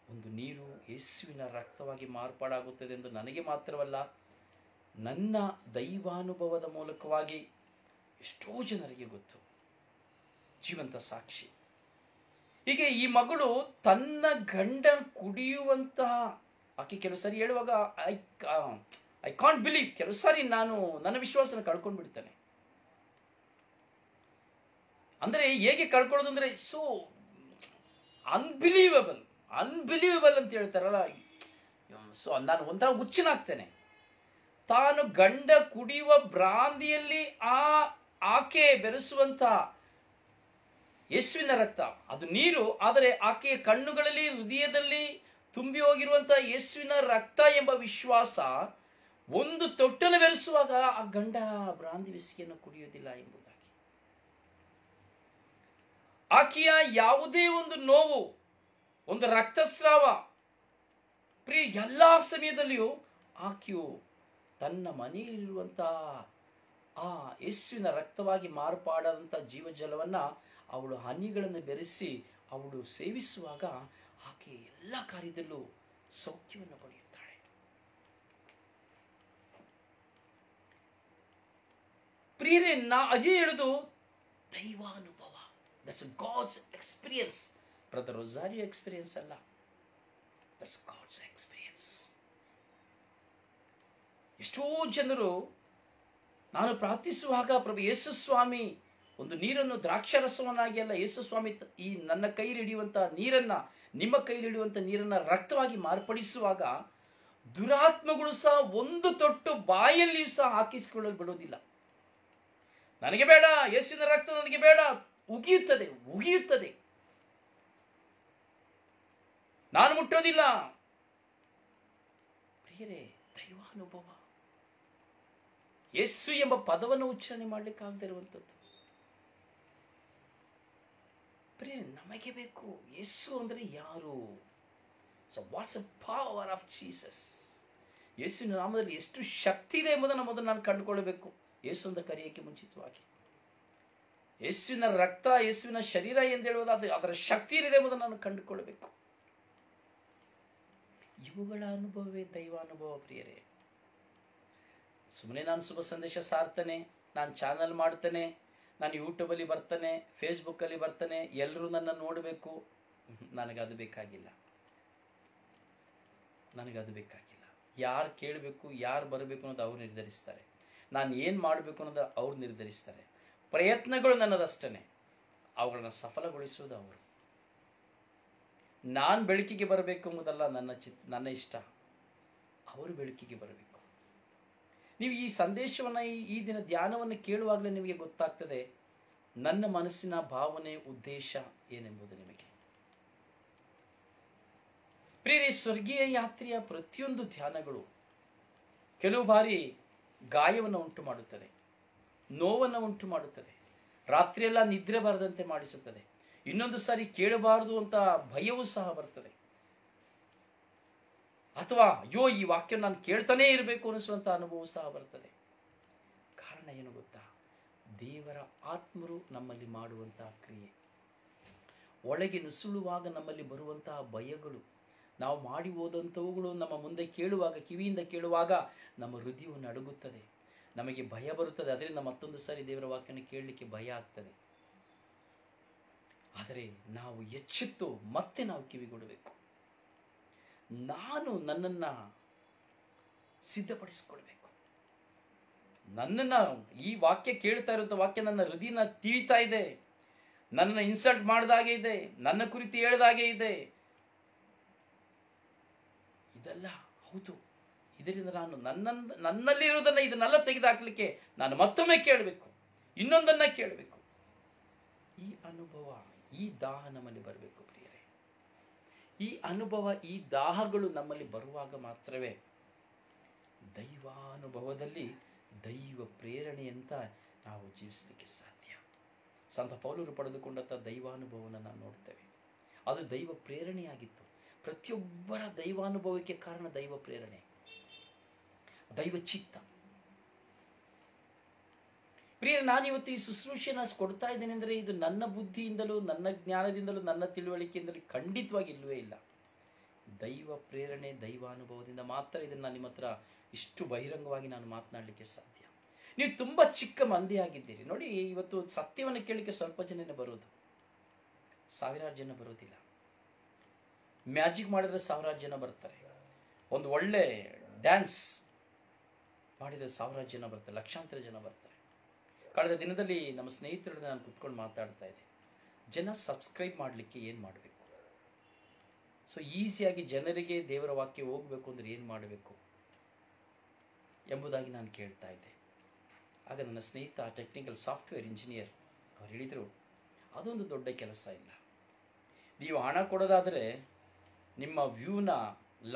ಒಂದು ನೀರು ಯೇಸುವಿನ ರಕ್ತವಾಗಿ ಮಾರ್ಪಾಡಾಗುತ್ತದೆ ಎಂದು ನನಗೆ ಮಾತ್ರವಲ್ಲ, ನನ್ನ ದೈವಾನುಭವದ ಮೂಲಕವಾಗಿ ಎಷ್ಟೋ ಜನರಿಗೆ ಗೊತ್ತು. ಜೀವಂತ ಸಾಕ್ಷಿ. ಹೀಗೆ ಈ ಮಗಳು ತನ್ನ ಗಂಡ ಕುಡಿಯುವಂತಹ, ಆಕೆ ಕೆಲವು ಸಾರಿ ಹೇಳುವಾಗ ಐ ಕಾಂಟ್ ಬಿಲೀವ್, ಕೆಲವು ಸಾರಿ ನಾನು ನನ್ನ ವಿಶ್ವಾಸನ ಕಳ್ಕೊಂಡು ಬಿಡ್ತೇನೆ. ಅಂದರೆ ಹೇಗೆ ಕಳ್ಕೊಳ್ಳೋದು ಅಂದರೆ ಸೋ ಅನ್ಬಿಲೀವಬಲ್ ಅಂತ ಹೇಳ್ತಾರಲ್ಲ, ಸೊ ನಾನು ಒಂಥರ ಹುಚ್ಚನಾಗ್ತೇನೆ. ತಾನು ಗಂಡ ಕುಡಿಯುವ ಬ್ರಾಂದಿಯಲ್ಲಿ ಆಕೆ ಬೆರೆಸುವಂತ ಯೇಸುವಿನ ರಕ್ತ, ಅದು ನೀರು, ಆದರೆ ಆಕೆಯ ಕಣ್ಣುಗಳಲ್ಲಿ ಹೃದಯದಲ್ಲಿ ತುಂಬಿ ಹೋಗಿರುವಂತಹ ಯೇಸುವಿನ ರಕ್ತ ಎಂಬ ವಿಶ್ವಾಸ ಒಂದು ತೊಟ್ಟನ್ನು ಬೆರೆಸುವಾಗ ಆ ಗಂಡ ಬ್ರಾಂದಿ ವಿಸ್ಕಿಯನ್ನು ಕುಡಿಯುವುದಿಲ್ಲ ಎಂಬುದಾಗಿ. ಆಕೆಯ ಯಾವುದೇ ಒಂದು ನೋವು, ಒಂದು ರಕ್ತಸ್ರಾವ, ಪ್ರಿಯ ಎಲ್ಲ ಸಮಯದಲ್ಲಿಯೂ ಆಕೆಯು ತನ್ನ ಮನೆಯಲ್ಲಿರುವಂತಹ ಆ ಯೇಸುವಿನ ರಕ್ತವಾಗಿ ಮಾರ್ಪಾಡಂಥ ಜೀವಜಲವನ್ನ ಅವಳು ಹನಿಗಳನ್ನು ಬೆರೆಸಿ ಅವಳು ಸೇವಿಸುವಾಗ ಆಕೆ ಎಲ್ಲ ಕಾರ್ಯದಲ್ಲೂ ಸೌಖ್ಯವನ್ನು ಪಡೆಯುತ್ತಾಳೆ. ಪ್ರಿಯರೇ, ಅದೇ ಹೇಳುದು ದೈವಾನುಭವ. That's God's experience. Brother Rosario experience ಅಲ್ಲ, ದಟ್ಸ್ ಗಾಡ್ಸ್ ಎಕ್ಸ್ಪೀರಿಯನ್ಸ್. ಎಷ್ಟೋ ಜನರು ನಾನು ಪ್ರಾರ್ಥಿಸುವಾಗ ಪ್ರಭು ಯೇಸು ಸ್ವಾಮಿ ಒಂದು ನೀರನ್ನು ದ್ರಾಕ್ಷಾರಸವನ್ನಾಗಿ ಅಲ್ಲ, ಯೇಸು ಸ್ವಾಮಿ ಈ ನನ್ನ ಕೈಯಲ್ಲಿ ಹಿಡಿಯುವಂತ ನೀರನ್ನ, ನಿಮ್ಮ ಕೈಯಲ್ಲಿ ಹಿಡಿಯುವಂತ ನೀರನ್ನ ರಕ್ತವಾಗಿ ಮಾರ್ಪಡಿಸುವಾಗ ದುರಾತ್ಮಗಳು ಸಹ ಒಂದು ತೊಟ್ಟು ಬಾಯಲ್ಲಿಯೂ ಸಹ ಹಾಕಿಸಿಕೊಳ್ಳಲು ಬಿಡುವುದಿಲ್ಲ. ನನಗೆ ಬೇಡ, ಯೇಸುವಿನ ರಕ್ತ ನನಗೆ ಬೇಡ, ಉಗಿಯುತ್ತದೆ. ನಾನು ಮುಟ್ಟೋದಿಲ್ಲ. ಪ್ರಿಯರೇ, ದೈವಾನುಭವ. ಯೇಸು ಎಂಬ ಪದವನ್ನು ಉಚ್ಚಾರಣೆ ಮಾಡಲಿಕ್ಕಾಗದೇ ಇರುವಂಥದ್ದು. ಪ್ರಿಯರೇ, ನಮಗೆ ಬೇಕು. ಯೇಸು ಅಂದರೆ ಯಾರು? So what's the power of Jesus? ಯೇಸುವಿನ ನಾಮದಲ್ಲಿ ಎಷ್ಟು ಶಕ್ತಿ ಇದೆ ಎಂಬುದನ್ನು ಮೊದಲು ನಾನು ಕಂಡುಕೊಳ್ಳಬೇಕು. ಯೇಸು ಅಂತ ಕರೆಯೋಕ್ಕೆ ಮುಂಚಿತವಾಗಿ ಯೇಸುವಿನ ರಕ್ತ, ಯೇಸುವಿನ ಶರೀರ ಎಂದು ಹೇಳುವುದು ಅದರ ಶಕ್ತಿ ಏನಿದೆ ಎಂಬುದನ್ನು ನಾನು ಕಂಡುಕೊಳ್ಳಬೇಕು. ಇವುಗಳ ಅನುಭವವೇ ದೈವಾನುಭವ. ಪ್ರಿಯರೇ, ಸುಮ್ಮನೆ ನಾನು ಶುಭ ಸಂದೇಶ ಸಾರ್ತೇನೆ, ನಾನು ಚಾನಲ್ ಮಾಡ್ತೇನೆ, ನಾನು ಯೂಟ್ಯೂಬಲ್ಲಿ ಬರ್ತೇನೆ, ಫೇಸ್ಬುಕ್ಕಲ್ಲಿ ಬರ್ತೇನೆ, ಎಲ್ಲರೂ ನನ್ನ ನೋಡಬೇಕು, ನನಗದು ಬೇಕಾಗಿಲ್ಲ. ಯಾರು ಕೇಳಬೇಕು, ಯಾರು ಬರಬೇಕು ಅನ್ನೋದು ಅವ್ರು ನಿರ್ಧರಿಸ್ತಾರೆ. ನಾನು ಏನು ಮಾಡಬೇಕು ಅನ್ನೋದು ಅವ್ರು ನಿರ್ಧರಿಸ್ತಾರೆ. ಪ್ರಯತ್ನಗಳು ನನ್ನದಷ್ಟೇ, ಅವುಗಳನ್ನ ಸಫಲಗೊಳಿಸುವುದು ಅವರು. ನಾನು ಬೆಳಕಿಗೆ ಬರಬೇಕು ಎಂಬುದಲ್ಲ ನನ್ನ ಇಷ್ಟ, ಅವರು ಬೆಳಕಿಗೆ ಬರಬೇಕು. ನೀವು ಈ ಸಂದೇಶವನ್ನು, ಈ ದಿನ ಧ್ಯಾನವನ್ನು ಕೇಳುವಾಗಲೇ ನಿಮಗೆ ಗೊತ್ತಾಗ್ತದೆ ನನ್ನ ಮನಸ್ಸಿನ ಭಾವನೆ, ಉದ್ದೇಶ ಏನೆಂಬುದು ನಿಮಗೆ. ಪ್ರಿಯರೇ, ಸ್ವರ್ಗೀಯ ಯಾತ್ರೆಯ ಪ್ರತಿಯೊಂದು ಧ್ಯಾನಗಳು ಕೆಲವು ಬಾರಿ ಗಾಯವನ್ನು ಉಂಟು ಮಾಡುತ್ತದೆ, ನೋವನ್ನು ಉಂಟು ಮಾಡುತ್ತದೆ, ರಾತ್ರಿಯೆಲ್ಲ ನಿದ್ರೆ ಬರದಂತೆ ಮಾಡಿಸುತ್ತದೆ. ಇನ್ನೊಂದು ಸಾರಿ ಕೇಳಬಾರದು ಅಂತ ಭಯವೂ ಸಹ ಬರ್ತದೆ. ಅಥವಾ ಅಯ್ಯೋ, ಈ ವಾಕ್ಯ ನಾನು ಕೇಳ್ತಾನೇ ಇರಬೇಕು ಅನಿಸುವಂತ ಅನುಭವ ಸಹ ಬರ್ತದೆ. ಕಾರಣ ಏನು ಗೊತ್ತಾ? ದೇವರ ಆತ್ಮರು ನಮ್ಮಲ್ಲಿ ಮಾಡುವಂತಹ ಕ್ರಿಯೆ, ಒಳಗೆ ನುಸುಳುವಾಗ ನಮ್ಮಲ್ಲಿ ಬರುವಂತಹ ಭಯಗಳು, ನಾವು ಮಾಡಿ ಹೋದಂಥವುಗಳು ನಮ್ಮ ಮುಂದೆ ಕೇಳುವಾಗ, ಕಿವಿಯಿಂದ ಕೇಳುವಾಗ ನಮ್ಮ ಹೃದಯವು ನಡುಗುತ್ತದೆ, ನಮಗೆ ಭಯ ಬರುತ್ತದೆ. ಅದರಿಂದ ಮತ್ತೊಂದು ಸಾರಿ ದೇವರ ವಾಕ್ಯನ ಕೇಳಲಿಕ್ಕೆ ಭಯ ಆಗ್ತದೆ. ಆದರೆ ನಾವು ಎಚ್ಚೆತ್ತು ಮತ್ತೆ ನಾವು ಕಿವಿಗೊಡಬೇಕು. ನಾನು ನನ್ನನ್ನು ಸಿದ್ಧಪಡಿಸಿಕೊಳ್ಬೇಕು. ನನ್ನನ್ನು ಈ ವಾಕ್ಯ ಕೇಳ್ತಾ ಇರುವಂಥ ವಾಕ್ಯ ನನ್ನ ಹೃದಯನ ತೀಳ್ತಾ ಇದೆ, ನನ್ನನ್ನು ಇನ್ಸಲ್ಟ್ ಮಾಡಿದಾಗೆ ಇದೆ, ನನ್ನ ಕುರಿತು ಹೇಳ್ದಾಗೆ ಇದೆ. ಇದೆಲ್ಲ ಹೌದು. ಇದರಿಂದ ನಾನು ನನ್ನಲ್ಲಿರುವುದನ್ನು ಇದನ್ನೆಲ್ಲ ತೆಗೆದುಹಾಕಲಿಕ್ಕೆ ನಾನು ಮತ್ತೊಮ್ಮೆ ಕೇಳಬೇಕು, ಇನ್ನೊಂದನ್ನ ಕೇಳಬೇಕು. ಈ ಅನುಭವ, ಈ ದಾಹ ನಮ್ಮಲ್ಲಿ ಬರಬೇಕು ಪ್ರಿಯರೇ. ಈ ಅನುಭವ, ಈ ದಾಹಗಳು ನಮ್ಮಲ್ಲಿ ಬರುವಾಗ ಮಾತ್ರವೇ ದೈವಾನುಭವದಲ್ಲಿ ದೈವ ಪ್ರೇರಣೆಯಂತ ನಾವು ಜೀವಿಸಲಿಕ್ಕೆ ಸಾಧ್ಯ. ಸಂತ ಪೌಲರು ಪಡೆದುಕೊಂಡಂಥ ದೈವಾನುಭವವನ್ನು ನಾವು ನೋಡ್ತೇವೆ. ಅದು ದೈವ ಪ್ರೇರಣೆಯಾಗಿತ್ತು. ಪ್ರತಿಯೊಬ್ಬರ ದೈವಾನುಭವಕ್ಕೆ ಕಾರಣ ದೈವ ಪ್ರೇರಣೆ, ದೈವ ಚಿತ್ತ. ಪ್ರಿಯರೇ, ನಾನಿವತ್ತು ಈ ಶುಶ್ರೂಷೆನ ಕೊಡ್ತಾ ಇದ್ದೇನೆ ಅಂದರೆ ಇದು ನನ್ನ ಬುದ್ಧಿಯಿಂದಲೂ, ನನ್ನ ಜ್ಞಾನದಿಂದಲೂ, ನನ್ನ ತಿಳುವಳಿಕೆಯಿಂದಲೂ ಖಂಡಿತವಾಗಿ ಇಲ್ಲವೇ ಇಲ್ಲ. ದೈವ ಪ್ರೇರಣೆ, ದೈವಾನುಭವದಿಂದ ಮಾತ್ರ ಇದನ್ನು ನಾನು ನಿಮ್ಮ ಹತ್ರ ಇಷ್ಟು ಬಹಿರಂಗವಾಗಿ ನಾನು ಮಾತನಾಡಲಿಕ್ಕೆ ಸಾಧ್ಯ. ನೀವು ತುಂಬ ಚಿಕ್ಕ ಮಂದಿಯಾಗಿದ್ದೀರಿ ನೋಡಿ. ಇವತ್ತು ಸತ್ಯವನ್ನು ಕೇಳಲಿಕ್ಕೆ ಸ್ವಲ್ಪ ಜನನೇ ಬರೋದು, ಸಾವಿರಾರು ಜನ ಬರೋದಿಲ್ಲ. ಮ್ಯಾಜಿಕ್ ಮಾಡಿದ್ರೆ ಸಾವಿರಾರು ಜನ ಬರ್ತಾರೆ. ಒಂದು ಒಳ್ಳೆ ಡ್ಯಾನ್ಸ್ ಮಾಡಿದರೆ ಸಾವಿರಾರು ಜನ ಬರ್ತಾರೆ, ಲಕ್ಷಾಂತರ ಜನ ಬರ್ತಾರೆ. ಕಳೆದ ದಿನದಲ್ಲಿ ನಮ್ಮ ಸ್ನೇಹಿತರೊಡನೆ ನಾನು ಕುತ್ಕೊಂಡು ಮಾತಾಡ್ತಾ ಇದ್ದೆ, ಜನ ಸಬ್ಸ್ಕ್ರೈಬ್ ಮಾಡಲಿಕ್ಕೆ ಏನು ಮಾಡಬೇಕು, ಸೊ ಈಸಿಯಾಗಿ ಜನರಿಗೆ ದೇವರ ವಾಕ್ಯ ಹೋಗಬೇಕು ಅಂದರೆ ಏನು ಮಾಡಬೇಕು ಎಂಬುದಾಗಿ ನಾನು ಕೇಳ್ತಾ ಇದ್ದೆ. ಆಗ ನನ್ನ ಸ್ನೇಹಿತ ಟೆಕ್ನಿಕಲ್ ಸಾಫ್ಟ್ವೇರ್ ಇಂಜಿನಿಯರ್ ಅವ್ರು ಹೇಳಿದರು, ಅದೊಂದು ದೊಡ್ಡ ಕೆಲಸ ಇಲ್ಲ. ನೀವು ಹಣ ಕೊಡೋದಾದರೆ ನಿಮ್ಮ ವ್ಯೂನ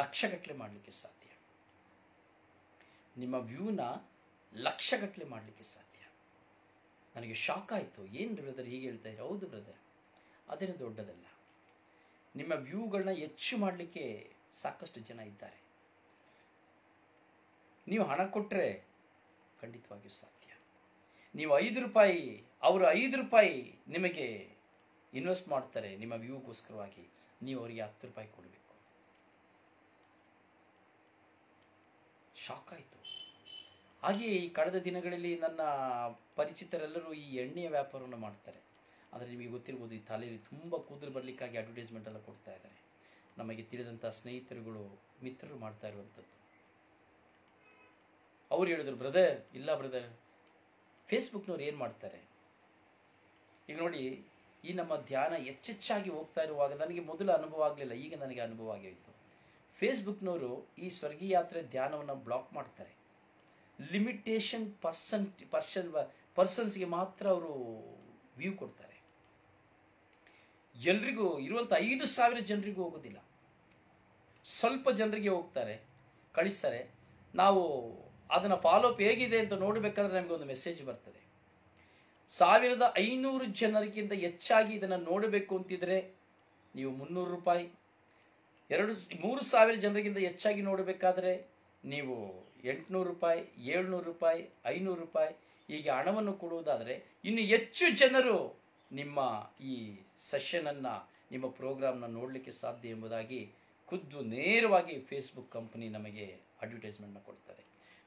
ಲಕ್ಷಗಟ್ಟಲೆ ಮಾಡಲಿಕ್ಕೆ ಸಾಧ್ಯ, ನಿಮ್ಮ ವ್ಯೂನ ಲಕ್ಷಗಟ್ಟಲೆ ಮಾಡಲಿಕ್ಕೆ ಸಾಧ್ಯ. ನನಗೆ ಶಾಕ್ ಆಯಿತು. ಏನು ಬ್ರದರ್ ಹೀಗೆ ಹೇಳ್ತಾ ಇದ್ದಾರೆ? ಹೌದು ಬ್ರದರ್, ಅದೇನು ದೊಡ್ಡದಲ್ಲ. ನಿಮ್ಮ ವ್ಯೂಗಳನ್ನ ಹೆಚ್ಚು ಮಾಡಲಿಕ್ಕೆ ಸಾಕಷ್ಟು ಜನ ಇದ್ದಾರೆ. ನೀವು ಹಣ ಕೊಟ್ಟರೆ ಖಂಡಿತವಾಗಿಯೂ ಸಾಧ್ಯ. ನೀವು ₹5, ಅವರು ₹5 ನಿಮಗೆ ಇನ್ವೆಸ್ಟ್ ಮಾಡ್ತಾರೆ ನಿಮ್ಮ ವ್ಯೂಗೋಸ್ಕರವಾಗಿ, ನೀವು ಅವರಿಗೆ ₹10 ಕೊಡಬೇಕು. ಶಾಕ್ ಆಯಿತು. ಹಾಗೆಯೇ ಈ ಕಳೆದ ದಿನಗಳಲ್ಲಿ ನನ್ನ ಪರಿಚಿತರೆಲ್ಲರೂ ಈ ಎಣ್ಣೆಯ ವ್ಯಾಪಾರವನ್ನು ಮಾಡ್ತಾರೆ. ಆದರೆ ನಿಮಗೆ ಗೊತ್ತಿರ್ಬೋದು, ಈ ತಲೆಯಲ್ಲಿ ತುಂಬ ಕೂದಲು ಬರಲಿಕ್ಕಾಗಿ ಅಡ್ವರ್ಟೈಸ್ಮೆಂಟ್ ಎಲ್ಲ ಕೊಡ್ತಾ ಇದ್ದಾರೆ. ನಮಗೆ ತಿಳಿದಂಥ ಸ್ನೇಹಿತರುಗಳು, ಮಿತ್ರರು ಮಾಡ್ತಾ ಇರುವಂಥದ್ದು. ಅವ್ರು ಹೇಳಿದ್ರು, ಬ್ರದರ್ ಇಲ್ಲ ಬ್ರದರ್, ಫೇಸ್ಬುಕ್ನವ್ರು ಏನು ಮಾಡ್ತಾರೆ ಈಗ ನೋಡಿ. ಈ ನಮ್ಮ ಧ್ಯಾನ ಹೆಚ್ಚೆಚ್ಚಾಗಿ ಹೋಗ್ತಾ ಇರುವಾಗ ನನಗೆ ಮೊದಲು ಅನುಭವ ಆಗಲಿಲ್ಲ, ಈಗ ನನಗೆ ಅನುಭವ ಆಗಿತ್ತು. ಫೇಸ್ಬುಕ್ನವರು ಈ ಸ್ವರ್ಗೀಯ ಯಾತ್ರೆ ಧ್ಯಾನವನ್ನು ಬ್ಲಾಕ್ ಮಾಡ್ತಾರೆ. ಲಿಮಿಟೇಷನ್ ಪರ್ಸನ್ಸ್ಗೆ ಮಾತ್ರ ಅವರು ವ್ಯೂ ಕೊಡ್ತಾರೆ. ಎಲ್ರಿಗೂ ಇರುವಂಥ 5,000 ಜನರಿಗೂ ಹೋಗೋದಿಲ್ಲ, ಸ್ವಲ್ಪ ಜನರಿಗೆ ಹೋಗ್ತಾರೆ, ಕಳಿಸ್ತಾರೆ. ನಾವು ಅದನ್ನು ಫಾಲೋಅಪ್ ಹೇಗಿದೆ ಅಂತ ನೋಡಬೇಕಾದ್ರೆ ನಮಗೆ ಒಂದು ಮೆಸೇಜ್ ಬರ್ತದೆ. 1,500 ಜನರಿಗಿಂತ ಹೆಚ್ಚಾಗಿ ಇದನ್ನು ನೋಡಬೇಕು ಅಂತಿದ್ರೆ ನೀವು ₹300, 3,000 ಜನರಿಗಿಂತ ಹೆಚ್ಚಾಗಿ ನೋಡಬೇಕಾದ್ರೆ ನೀವು ₹800, ₹700, ₹500 ಹೀಗೆ ಹಣವನ್ನು ಕೊಡುವುದಾದರೆ ಇನ್ನು ಹೆಚ್ಚು ಜನರು ನಿಮ್ಮ ಈ ಸೆಷನನ್ನು, ನಿಮ್ಮ ಪ್ರೋಗ್ರಾಮ್ನ ನೋಡಲಿಕ್ಕೆ ಸಾಧ್ಯ ಎಂಬುದಾಗಿ ಖುದ್ದು ನೇರವಾಗಿ ಫೇಸ್ಬುಕ್ ಕಂಪನಿ ನಮಗೆ ಅಡ್ವರ್ಟೈಸ್ಮೆಂಟ್ನ ಕೊಡ್ತದೆ.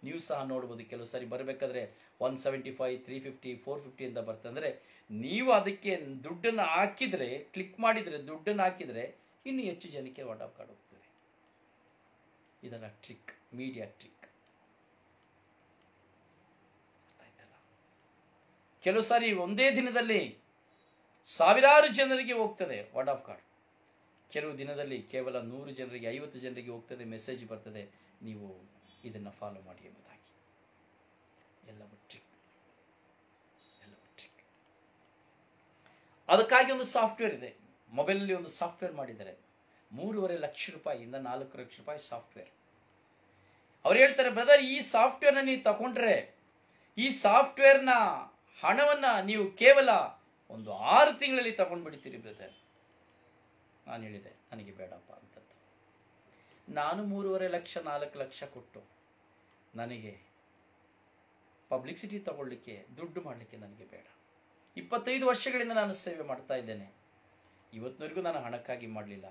ನೀವು ಸಹ ನೋಡ್ಬೋದು. ಕೆಲವು ಸಾರಿ ಬರಬೇಕಾದ್ರೆ 175, 350, 450 ಅಂತ ಬರ್ತಂದರೆ ನೀವು ಅದಕ್ಕೆ ದುಡ್ಡನ್ನು ಹಾಕಿದರೆ, ಕ್ಲಿಕ್ ಮಾಡಿದರೆ, ದುಡ್ಡನ್ನು ಹಾಕಿದರೆ ಇನ್ನೂ ಹೆಚ್ಚು ಜನಕ್ಕೆ ವರ್ಡ್ ಆಫ್ ಗಾಡ್ ಹೋಗ್ತದೆ. ಇದೆಲ್ಲ ಟ್ರಿಕ್, ಮೀಡಿಯಾ ಟ್ರಿಕ್. ಕೆಲವು ಸಾರಿ ಒಂದೇ ದಿನದಲ್ಲಿ ಸಾವಿರಾರು ಜನರಿಗೆ ಹೋಗ್ತದೆ ವರ್ಡ್ ಆಫ್ ಗಾಡ್. ಕೆಲವು ದಿನದಲ್ಲಿ ಕೇವಲ 100 ಜನರಿಗೆ, 50 ಜನರಿಗೆ ಹೋಗ್ತದೆ, ಮೆಸೇಜ್ ಬರ್ತದೆ, ನೀವು ಇದನ್ನು ಫಾಲೋ ಮಾಡಿ ಎಂಬುದಾಗಿ. ಎಲ್ಲವೂ ಟ್ರಿಕ್, ಎಲ್ಲವೂ ಟ್ರಿಕ್. ಅದಕ್ಕಾಗಿ ಒಂದು ಸಾಫ್ಟ್ವೇರ್ ಇದೆ, ಮೊಬೈಲಲ್ಲಿ ಒಂದು ಸಾಫ್ಟ್ವೇರ್ ಮಾಡಿದ್ದಾರೆ, ₹3,50,000 ಇಂದ ₹4,00,000 ಸಾಫ್ಟ್ವೇರ್. ಅವ್ರು ಹೇಳ್ತಾರೆ, ಬ್ರದರ್, ಈ ಸಾಫ್ಟ್ವೇರ್ನ ನೀವು ತಗೊಂಡ್ರೆ ಈ ಸಾಫ್ಟ್ವೇರ್ನ ಹಣವನ್ನ ನೀವು ಕೇವಲ ಒಂದು 6 ತಿಂಗಳಲ್ಲಿ ತಗೊಂಡ್ಬಿಡ್ತೀರಿ ಬ್ರದರ್. ನಾನು ಹೇಳಿದೆ, ನನಗೆ ಬೇಡಪ್ಪ ಅಂತದ್ದು. ನಾನು 3.5 ಲಕ್ಷ 4 ಲಕ್ಷ ಕೊಟ್ಟು ನನಗೆ ಪಬ್ಲಿಸಿಟಿ ತಗೊಳ್ಳಿಕ್ಕೆ, ದುಡ್ಡು ಮಾಡಲಿಕ್ಕೆ ನನಗೆ ಬೇಡ. 25 ವರ್ಷಗಳಿಂದ ನಾನು ಸೇವೆ ಮಾಡ್ತಾ ಇದ್ದೇನೆ. ಇವತ್ತಿನವರೆಗೂ ನಾನು ಹಣಕ್ಕಾಗಿ ಮಾಡಲಿಲ್ಲ.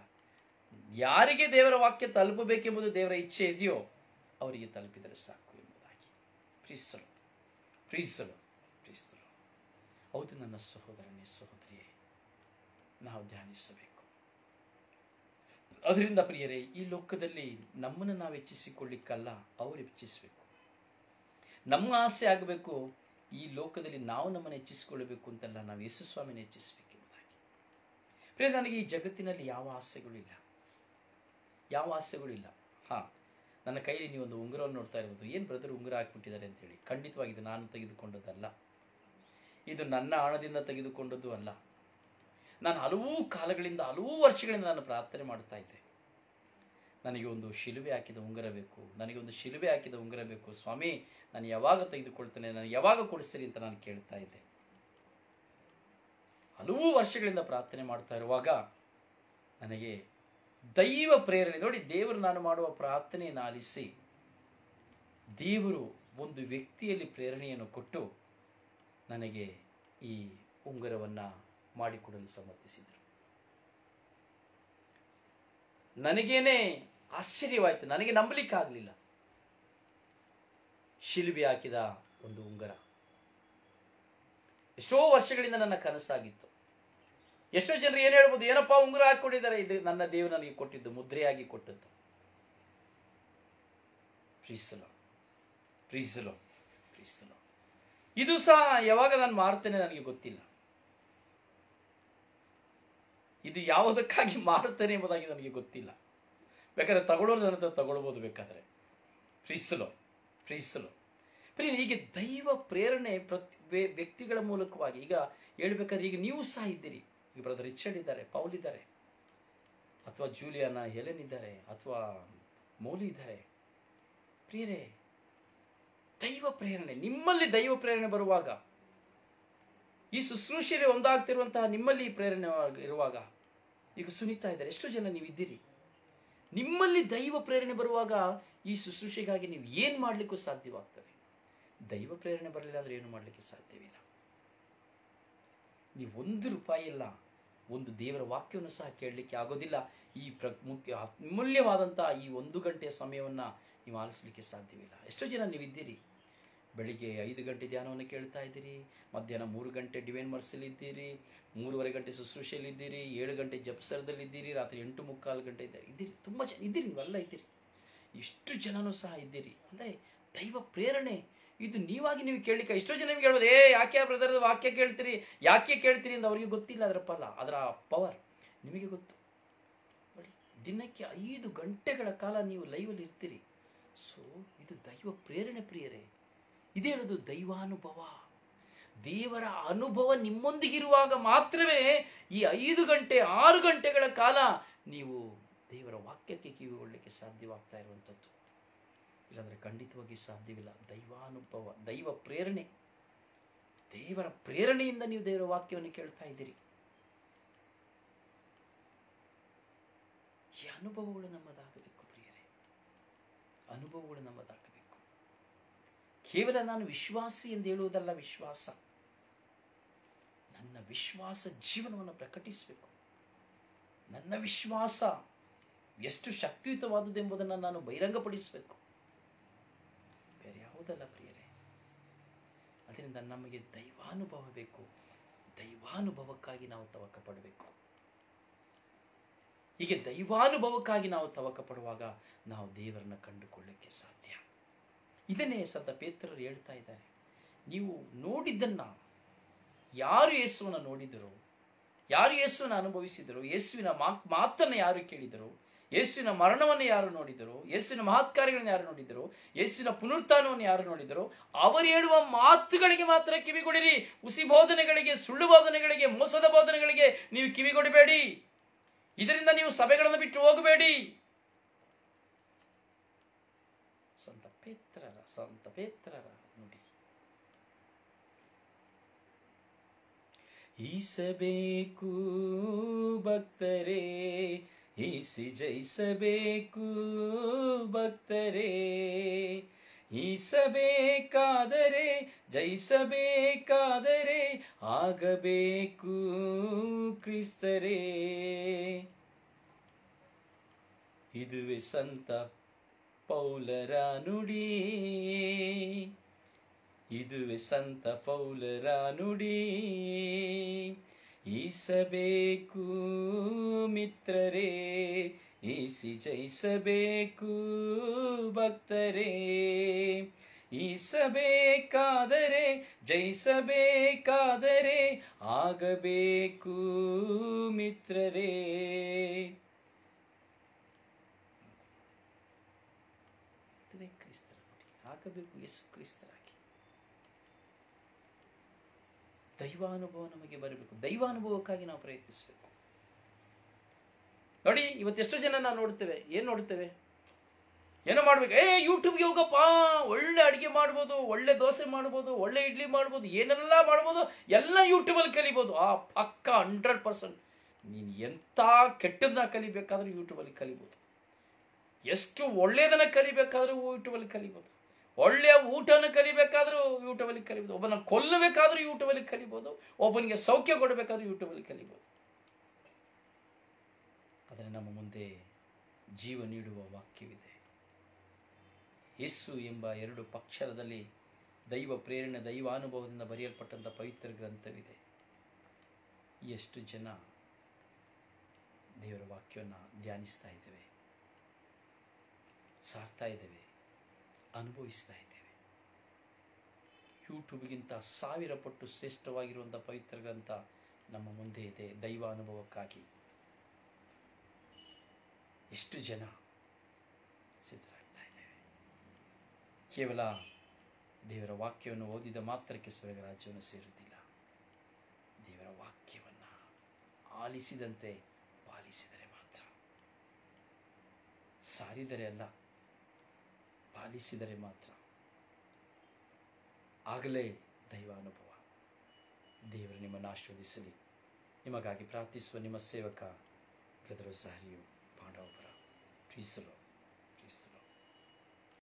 ಯಾರಿಗೆ ದೇವರ ವಾಕ್ಯ ತಲುಪಬೇಕೆಂಬುದು ದೇವರ ಇಚ್ಛೆ ಇದೆಯೋ ಅವರಿಗೆ ತಲುಪಿದರೆ ಸಾಕು ಎಂಬುದಾಗಿ. ಪ್ರೀಸಲು ಪ್ರೀಸಲು ಪ್ರೀಸಲು. ಹೌದು ನನ್ನ ಸಹೋದರನೇ, ಸಹೋದರಿಯೇ, ನಾವು ಧ್ಯಾನಿಸಬೇಕು. ಅದರಿಂದ ಪ್ರಿಯರೇ, ಈ ಲೋಕದಲ್ಲಿ ನಮ್ಮನ್ನು ನಾವು ಹೆಚ್ಚಿಸಿಕೊಳ್ಳಿಕ್ಕಲ್ಲ, ಅವರು ಹೆಚ್ಚಿಸಬೇಕು. ನಮ್ಮ ಆಸೆ ಆಗಬೇಕು, ಈ ಲೋಕದಲ್ಲಿ ನಾವು ನಮ್ಮನ್ನು ಹೆಚ್ಚಿಸಿಕೊಳ್ಳಬೇಕು ಅಂತಲ್ಲ, ನಾವು ಯೇಸು ಸ್ವಾಮಿನ ಹೆಚ್ಚಿಸಬೇಕೆಂಬುದಾಗಿ. ಪ್ರಿಯ, ನನಗೆ ಈ ಜಗತ್ತಿನಲ್ಲಿ ಯಾವ ಆಸೆಗಳಿಲ್ಲ, ಯಾವ ಆಸೆಗಳಿಲ್ಲ. ನನ್ನ ಕೈಯಲ್ಲಿ ನೀವೊಂದು ಉಂಗುರವನ್ನು ನೋಡ್ತಾ ಇರ್ಬೋದು. ಏನು ಬ್ರದರ್ ಉಂಗುರ ಹಾಕ್ಬಿಟ್ಟಿದ್ದಾರೆ ಅಂತೇಳಿ. ಖಂಡಿತವಾಗಿ ಇದು ನಾನು ತೆಗೆದುಕೊಂಡದ್ದಲ್ಲ, ಇದು ನನ್ನ ಹಣದಿಂದ ತೆಗೆದುಕೊಂಡದ್ದು ಅಲ್ಲ. ನಾನು ಹಲವು ಕಾಲಗಳಿಂದ, ಹಲವು ವರ್ಷಗಳಿಂದ ನಾನು ಪ್ರಾರ್ಥನೆ ಮಾಡ್ತಾ ಇದ್ದೆ, ನನಗೆ ಒಂದು ಶಿಲುಬೆ ಹಾಕಿದ ಉಂಗುರ ಬೇಕು, ನನಗೆ ಒಂದು ಶಿಲುಬೆ ಹಾಕಿದ ಉಂಗುರ ಬೇಕು ಸ್ವಾಮಿ, ನಾನು ಯಾವಾಗ ತೆಗೆದುಕೊಳ್ತೇನೆ, ನನಗೆ ಯಾವಾಗ ಕೊಡಿಸ್ತೀರಿ ಅಂತ ನಾನು ಕೇಳ್ತಾ ಇದ್ದೆ. ಹಲವು ವರ್ಷಗಳಿಂದ ಪ್ರಾರ್ಥನೆ ಮಾಡ್ತಾ ಇರುವಾಗ ನನಗೆ ದೈವ ಪ್ರೇರಣೆ ನೋಡಿ, ದೇವರು ನಾನು ಮಾಡುವ ಪ್ರಾರ್ಥನೆಯನ್ನು ಆಲಿಸಿ ದೇವರು ಒಂದು ವ್ಯಕ್ತಿಯಲ್ಲಿ ಪ್ರೇರಣೆಯನ್ನು ಕೊಟ್ಟು ನನಗೆ ಈ ಉಂಗುರವನ್ನು ಮಾಡಿಕೊಡಲು ಸಮರ್ಥಿಸಿದರು. ನನಗೇನೆ ಆಶ್ಚರ್ಯವಾಯಿತು, ನನಗೆ ನಂಬಲಿಕ್ಕಾಗಲಿಲ್ಲ. ಶಿಲುಬೆ ಹಾಕಿದ ಒಂದು ಉಂಗುರ ಎಷ್ಟೋ ವರ್ಷಗಳಿಂದ ನನ್ನ ಕನಸಾಗಿತ್ತು. ಎಷ್ಟೋ ಜನರು ಏನು ಹೇಳ್ಬೋದು, ಏನಪ್ಪ ಉಂಗುರ ಹಾಕಿಕೊಂಡಿದ್ದಾರೆ, ಇದು ನನ್ನ ದೇವರು ನನಗೆ ಕೊಟ್ಟಿದ್ದು, ಮುದ್ರೆಯಾಗಿ ಕೊಟ್ಟದ್ದು. ಪ್ರೀಸಲು ಪ್ರೀಸಲು ಪ್ರೀಸಲು. ಇದು ಸಹ ಯಾವಾಗ ನಾನು ಮಾರ್ತೇನೆ ನನಗೆ ಗೊತ್ತಿಲ್ಲ. ಇದು ಯಾವುದಕ್ಕಾಗಿ ಮಾರುತ್ತೇನೆ ಎಂಬುದಾಗಿ ನನಗೆ ಗೊತ್ತಿಲ್ಲ. ಬೇಕಾದ್ರೆ ತಗೊಳ್ಳೋರು ನನ್ನ ಹತ್ರ ತಗೊಳ್ಬೋದು ಬೇಕಾದ್ರೆ. ಪ್ರೀಸಲು ಪ್ರೀಸಲು. ಹೀಗೆ ದೈವ ಪ್ರೇರಣೆ ವ್ಯಕ್ತಿಗಳ ಮೂಲಕವಾಗಿ ಈಗ ಹೇಳ್ಬೇಕಾದ್ರೆ, ಈಗ ನೀವು ಸಹ ಇದ್ದೀರಿ. ಈಗ ಬ್ರದರ್ ರಿಚರ್ಡ್ ಇದ್ದಾರೆ, ಪೌಲ್ ಇದ್ದಾರೆ, ಅಥವಾ ಜೂಲಿಯಾನ ಹೆಲೆನ್ ಇದ್ದಾರೆ, ಅಥವಾ ಮೌಲಿ ಇದ್ದಾರೆ. ಪ್ರಿಯರೇ, ದೈವ ಪ್ರೇರಣೆ ನಿಮ್ಮಲ್ಲಿ ದೈವ ಪ್ರೇರಣೆ ಬರುವಾಗ, ಈ ಶುಶ್ರೂಷೆಯಲ್ಲಿ ಒಂದಾಗ್ತಿರುವಂತಹ ನಿಮ್ಮಲ್ಲಿ ಪ್ರೇರಣೆ ಇರುವಾಗ, ಈಗ ಸುನೀತಾ ಇದ್ದಾರೆ, ಎಷ್ಟು ಜನ ನೀವಿದ್ದೀರಿ. ನಿಮ್ಮಲ್ಲಿ ದೈವ ಪ್ರೇರಣೆ ಬರುವಾಗ ಈ ಶುಶ್ರೂಷೆಗಾಗಿ ನೀವು ಏನು ಮಾಡಲಿಕ್ಕೂ ಸಾಧ್ಯವಾಗ್ತದೆ. ದೈವ ಪ್ರೇರಣೆ ಬರಲಿಲ್ಲ ಅಂದರೆ ಏನು ಮಾಡಲಿಕ್ಕೆ ಸಾಧ್ಯವಿಲ್ಲ. ನೀವು ₹1 ಇಲ್ಲ, ಒಂದು ದೇವರ ವಾಕ್ಯವನ್ನು ಸಹ ಕೇಳಲಿಕ್ಕೆ ಆಗೋದಿಲ್ಲ. ಈ ಅಮೂಲ್ಯವಾದಂತಹ ಈ 1 ಗಂಟೆಯ ಸಮಯವನ್ನು ನೀವು ಆಲಿಸಲಿಕ್ಕೆ ಸಾಧ್ಯವಿಲ್ಲ. ಎಷ್ಟೋ ಜನ ನೀವಿದ್ದೀರಿ, ಬೆಳಿಗ್ಗೆ 5 ಗಂಟೆ ಧ್ಯಾನವನ್ನು ಕೇಳ್ತಾ ಇದ್ದೀರಿ, ಮಧ್ಯಾಹ್ನ 3 ಗಂಟೆ ಡಿವೈನ್ ಮರ್ಸಲ್ಲಿ ಇದ್ದೀರಿ, 3:30 ಗಂಟೆ ಶುಶ್ರೂಷೆಯಲ್ಲಿ ಇದ್ದೀರಿ, 7 ಗಂಟೆ ಜಪಸರದಲ್ಲಿ ಇದ್ದೀರಿ, ರಾತ್ರಿ 8:45 ಗಂಟೆ ಇದ್ದೀರಿ. ತುಂಬ ಜನ ಇದ್ದೀರಿ, ನೀವೆಲ್ಲ ಇದ್ದೀರಿ. ಇಷ್ಟು ಜನನೂ ಸಹ ಇದ್ದೀರಿ. ಅಂದರೆ ದೈವ ಪ್ರೇರಣೆ ಇದು ನೀವಾಗಿ ನೀವು ಕೇಳಲಿಕ್ಕೆ. ಎಷ್ಟೋ ಜನ ನಿಮ್ಗೆ ಹೇಳ್ಬೋದು, ಯಾಕೆ ಬ್ರದರ್ ವಾಕ್ಯ ಕೇಳ್ತೀರಿ, ಯಾಕೆ ಕೇಳ್ತೀರಿ ಅಂತ ಅವ್ರಿಗೆ ಗೊತ್ತಿಲ್ಲ. ಅದರ ಫಲ, ಅದರ ಪವರ್ ನಿಮಗೆ ಗೊತ್ತು. ನೋಡಿ, ದಿನಕ್ಕೆ 5 ಗಂಟೆಗಳ ಕಾಲ ನೀವು ಲೈವಲ್ಲಿ ಇರ್ತೀರಿ. ಸೊ ಇದು ದೈವ ಪ್ರೇರಣೆ ಪ್ರಿಯರೇ. ಇದೇ ಹೇಳೋದು ದೈವಾನುಭವ. ದೇವರ ಅನುಭವ ನಿಮ್ಮೊಂದಿಗಿರುವಾಗ ಮಾತ್ರವೇ ಈ 5 ಗಂಟೆ 6 ಗಂಟೆಗಳ ಕಾಲ ನೀವು ದೇವರ ವಾಕ್ಯಕ್ಕೆ ಕಿವಿಗೊಳ್ಳಲಿಕ್ಕೆ ಸಾಧ್ಯವಾಗ್ತಾ ಇರುವಂಥದ್ದು. ಇಲ್ಲಾಂದರೆ ಖಂಡಿತವಾಗಿ ಸಾಧ್ಯವಿಲ್ಲ. ದೈವಾನುಭವ, ದೈವ ಪ್ರೇರಣೆ, ದೇವರ ಪ್ರೇರಣೆಯಿಂದ ನೀವು ದೇವರ ವಾಕ್ಯವನ್ನು ಕೇಳ್ತಾ ಇದ್ದೀರಿ. ಈ ಅನುಭವಗಳು ನಮ್ಮದಾಗಬೇಕು ಪ್ರಿಯರೇ, ಅನುಭವಗಳು ನಮ್ಮದಾಗಬೇಕು. ಕೇವಲ ನಾನು ವಿಶ್ವಾಸಿ ಎಂದು ಹೇಳುವುದಲ್ಲ, ವಿಶ್ವಾಸ, ನನ್ನ ವಿಶ್ವಾಸ ಜೀವನವನ್ನು ಪ್ರಕಟಿಸಬೇಕು. ನನ್ನ ವಿಶ್ವಾಸ ಎಷ್ಟು ಶಕ್ತಿಯುತವಾದುದೆಂಬುದನ್ನು ನಾನು ಬಹಿರಂಗಪಡಿಸಬೇಕು, ಬೇರೆ ಯಾವುದಲ್ಲ ಪ್ರಿಯರೇ. ಅದರಿಂದ ನಮಗೆ ದೈವಾನುಭವ ಬೇಕು. ದೈವಾನುಭವಕ್ಕಾಗಿ ನಾವು ತವಕ ಪಡಬೇಕು. ಹೀಗೆ ದೈವಾನುಭವಕ್ಕಾಗಿ ನಾವು ತವಕ ಪಡುವಾಗ ನಾವು ದೇವರನ್ನ ಕಂಡುಕೊಳ್ಳಕ್ಕೆ ಸಾಧ್ಯ. ಇದನ್ನೇ ಸಂತ ಪೇತ್ರರು ಹೇಳ್ತಾ ಇದ್ದಾರೆ. ನೀವು ನೋಡಿದ್ದನ್ನ, ಯಾರು ಯೇಸುವನ್ನು ನೋಡಿದರು, ಯಾರು ಯೇಸುವನ್ನು ಅನುಭವಿಸಿದರು, ಯೇಸುವಿನ ಮಾತನ್ನು ಯಾರು ಕೇಳಿದರು, ಯೇಸುವಿನ ಮರಣವನ್ನು ಯಾರು ನೋಡಿದರು, ಯೇಸುವಿನ ಮಹತ್ಕಾರ್ಯಗಳನ್ನು ಯಾರು ನೋಡಿದರು, ಯೇಸುವಿನ ಪುನರುತ್ಥಾನವನ್ನು ಯಾರು ನೋಡಿದರು, ಅವರು ಹೇಳುವ ಮಾತುಗಳಿಗೆ ಮಾತ್ರ ಕಿವಿಗೊಡಿರಿ. ಹುಸಿ ಬೋಧನೆಗಳಿಗೆ, ಸುಳ್ಳು ಬೋಧನೆಗಳಿಗೆ, ಮೋಸದ ಬೋಧನೆಗಳಿಗೆ ನೀವು ಕಿವಿಗೊಡಬೇಡಿ. ಇದರಿಂದ ನೀವು ಸಭೆಗಳನ್ನು ಬಿಟ್ಟು ಹೋಗಬೇಡಿ. ಸಂತ ಪೇತ್ರರ ನುಡಿ. ಈಸಬೇಕು ಭಕ್ತರೇ, ಈಸಿ ಜಯಿಸಬೇಕು ಭಕ್ತರೇ, ಈಸಬೇಕಾದರೆ ಜಯಿಸಬೇಕಾದರೆ ಆಗಬೇಕು ಕ್ರಿಸ್ತರೇ. ಇದುವೇ ಸಂತ ಪೌಲರ ನುಡಿ, ಇದುವೇ ಸಂತ ಪೌಲರ ನುಡಿ. ಈಸಬೇಕು ಮಿತ್ರರೇ, ಈಸಿ ಜಯಿಸಬೇಕು ಭಕ್ತರೇ, ಈಸಬೇಕಾದರೆ ಜಯಿಸಬೇಕಾದರೆ ಆಗಬೇಕು ಮಿತ್ರರೇ. ಇದುವೇ ಕ್ರಿಸ್ತರ ನುಡಿ. ಆಗಬೇಕು ಯೇಸು ಕ್ರಿಸ್ತರಾಗಿ. ದೈವಾನುಭವ ನಮಗೆ ಬರಬೇಕು. ದೈವಾನುಭವಕ್ಕಾಗಿ ನಾವು ಪ್ರಯತ್ನಿಸಬೇಕು. ನೋಡಿ, ಇವತ್ತೆಷ್ಟು ಜನ ನಾವು ನೋಡ್ತೇವೆ, ಏನು ನೋಡ್ತೇವೆ, ಏನೋ ಮಾಡ್ಬೇಕು, ಯೂಟ್ಯೂಬ್ಗೆ ಹೋಗಪ್ಪ, ಒಳ್ಳೆ ಅಡಿಗೆ ಮಾಡ್ಬೋದು, ಒಳ್ಳೆ ದೋಸೆ ಮಾಡ್ಬೋದು, ಒಳ್ಳೆ ಇಡ್ಲಿ ಮಾಡ್ಬೋದು, ಏನೆಲ್ಲ ಮಾಡ್ಬೋದು, ಎಲ್ಲ ಯೂಟ್ಯೂಬಲ್ಲಿ ಕಲಿಬೋದು. ಪಕ್ಕ 100%. ನೀನು ಎಂಥ ಕೆಟ್ಟದನ್ನ ಕಲಿಬೇಕಾದ್ರೂ ಯೂಟ್ಯೂಬಲ್ಲಿ ಕಲಿಬೋದು. ಎಷ್ಟು ಒಳ್ಳೆಯದನ್ನ ಕಲಿಬೇಕಾದ್ರೂ ಯೂಟ್ಯೂಬಲ್ಲಿ ಕಲಿಬೋದು. ಒಳ್ಳೆಯ ಊಟನ ಕಲಿಬೇಕಾದ್ರೂ ಯೂಟ್ಯೂಬಲ್ಲಿ ಕಲಿಬೋದು. ಒಬ್ಬನ ಕೊಲ್ಲಬೇಕಾದ್ರೂ ಯೂಟ್ಯೂಬಲ್ಲಿ ಕಲಿಬೋದು. ಒಬ್ಬನಿಗೆ ಸೌಖ್ಯ ಕೊಡಬೇಕಾದ್ರೂ ಯೂಟ್ಯೂಬಲ್ಲಿ ಕಲಿಬೋದು. ಆದರೆ ನಮ್ಮ ಮುಂದೆ ಜೀವ ನೀಡುವ ವಾಕ್ಯವಿದೆ. ಯೇಸು ಎಂಬ 2 ಅಕ್ಷರದಲ್ಲಿ ದೈವ ಪ್ರೇರಣೆ, ದೈವಾನುಭವದಿಂದ ಬರೆಯಲ್ಪಟ್ಟಂಥ ಪವಿತ್ರ ಗ್ರಂಥವಿದೆ. ಎಷ್ಟು ಜನ ದೇವರ ವಾಕ್ಯವನ್ನು ಧ್ಯಾನಿಸ್ತಾ ಇದ್ದೇವೆ, ಸಾರ್ತಾ ಇದ್ದೇವೆ, ಅನುಭವಿಸ್ತಾ ಇದ್ದೇವೆ. ಯೂಟ್ಯೂಬ್ಗಿಂತ 1000 ಪಟ್ಟು ಶ್ರೇಷ್ಠವಾಗಿರುವಂಥ ಪವಿತ್ರ ಗ್ರಂಥ ನಮ್ಮ ಮುಂದೆ ಇದೆ. ದೈವಾನುಭವಕ್ಕಾಗಿ ಎಷ್ಟು ಜನ ಸಿದ್ಧರಾಗ್ತಾ ಇದ್ದೇವೆ. ಕೇವಲ ದೇವರ ವಾಕ್ಯವನ್ನು ಓದಿದ ಮಾತ್ರಕ್ಕೆ ಸ್ವರ್ಗ ರಾಜ್ಯವನ್ನು ಸೇರುವುದಿಲ್ಲ. ದೇವರ ವಾಕ್ಯವನ್ನು ಆಲಿಸಿದಂತೆ ಪಾಲಿಸಿದರೆ ಮಾತ್ರ, ಸಾರಿದರೆ ಅಲ್ಲ, ಪಾಲಿಸಿದರೆ ಮಾತ್ರ ಆಗಲೇ ದೈವಾನುಭವ. ದೇವರು ನಿಮ್ಮನ್ನು ಆಶೀರ್ವದಿಸಲಿ. ನಿಮಗಾಗಿ ಪ್ರಾರ್ಥಿಸುವ ನಿಮ್ಮ ಸೇವಕ ಬ್ರದರ್ ಝಾರಿಯು ಪಾಂಡವಪುರ. ಪ್ರೀಸಲು.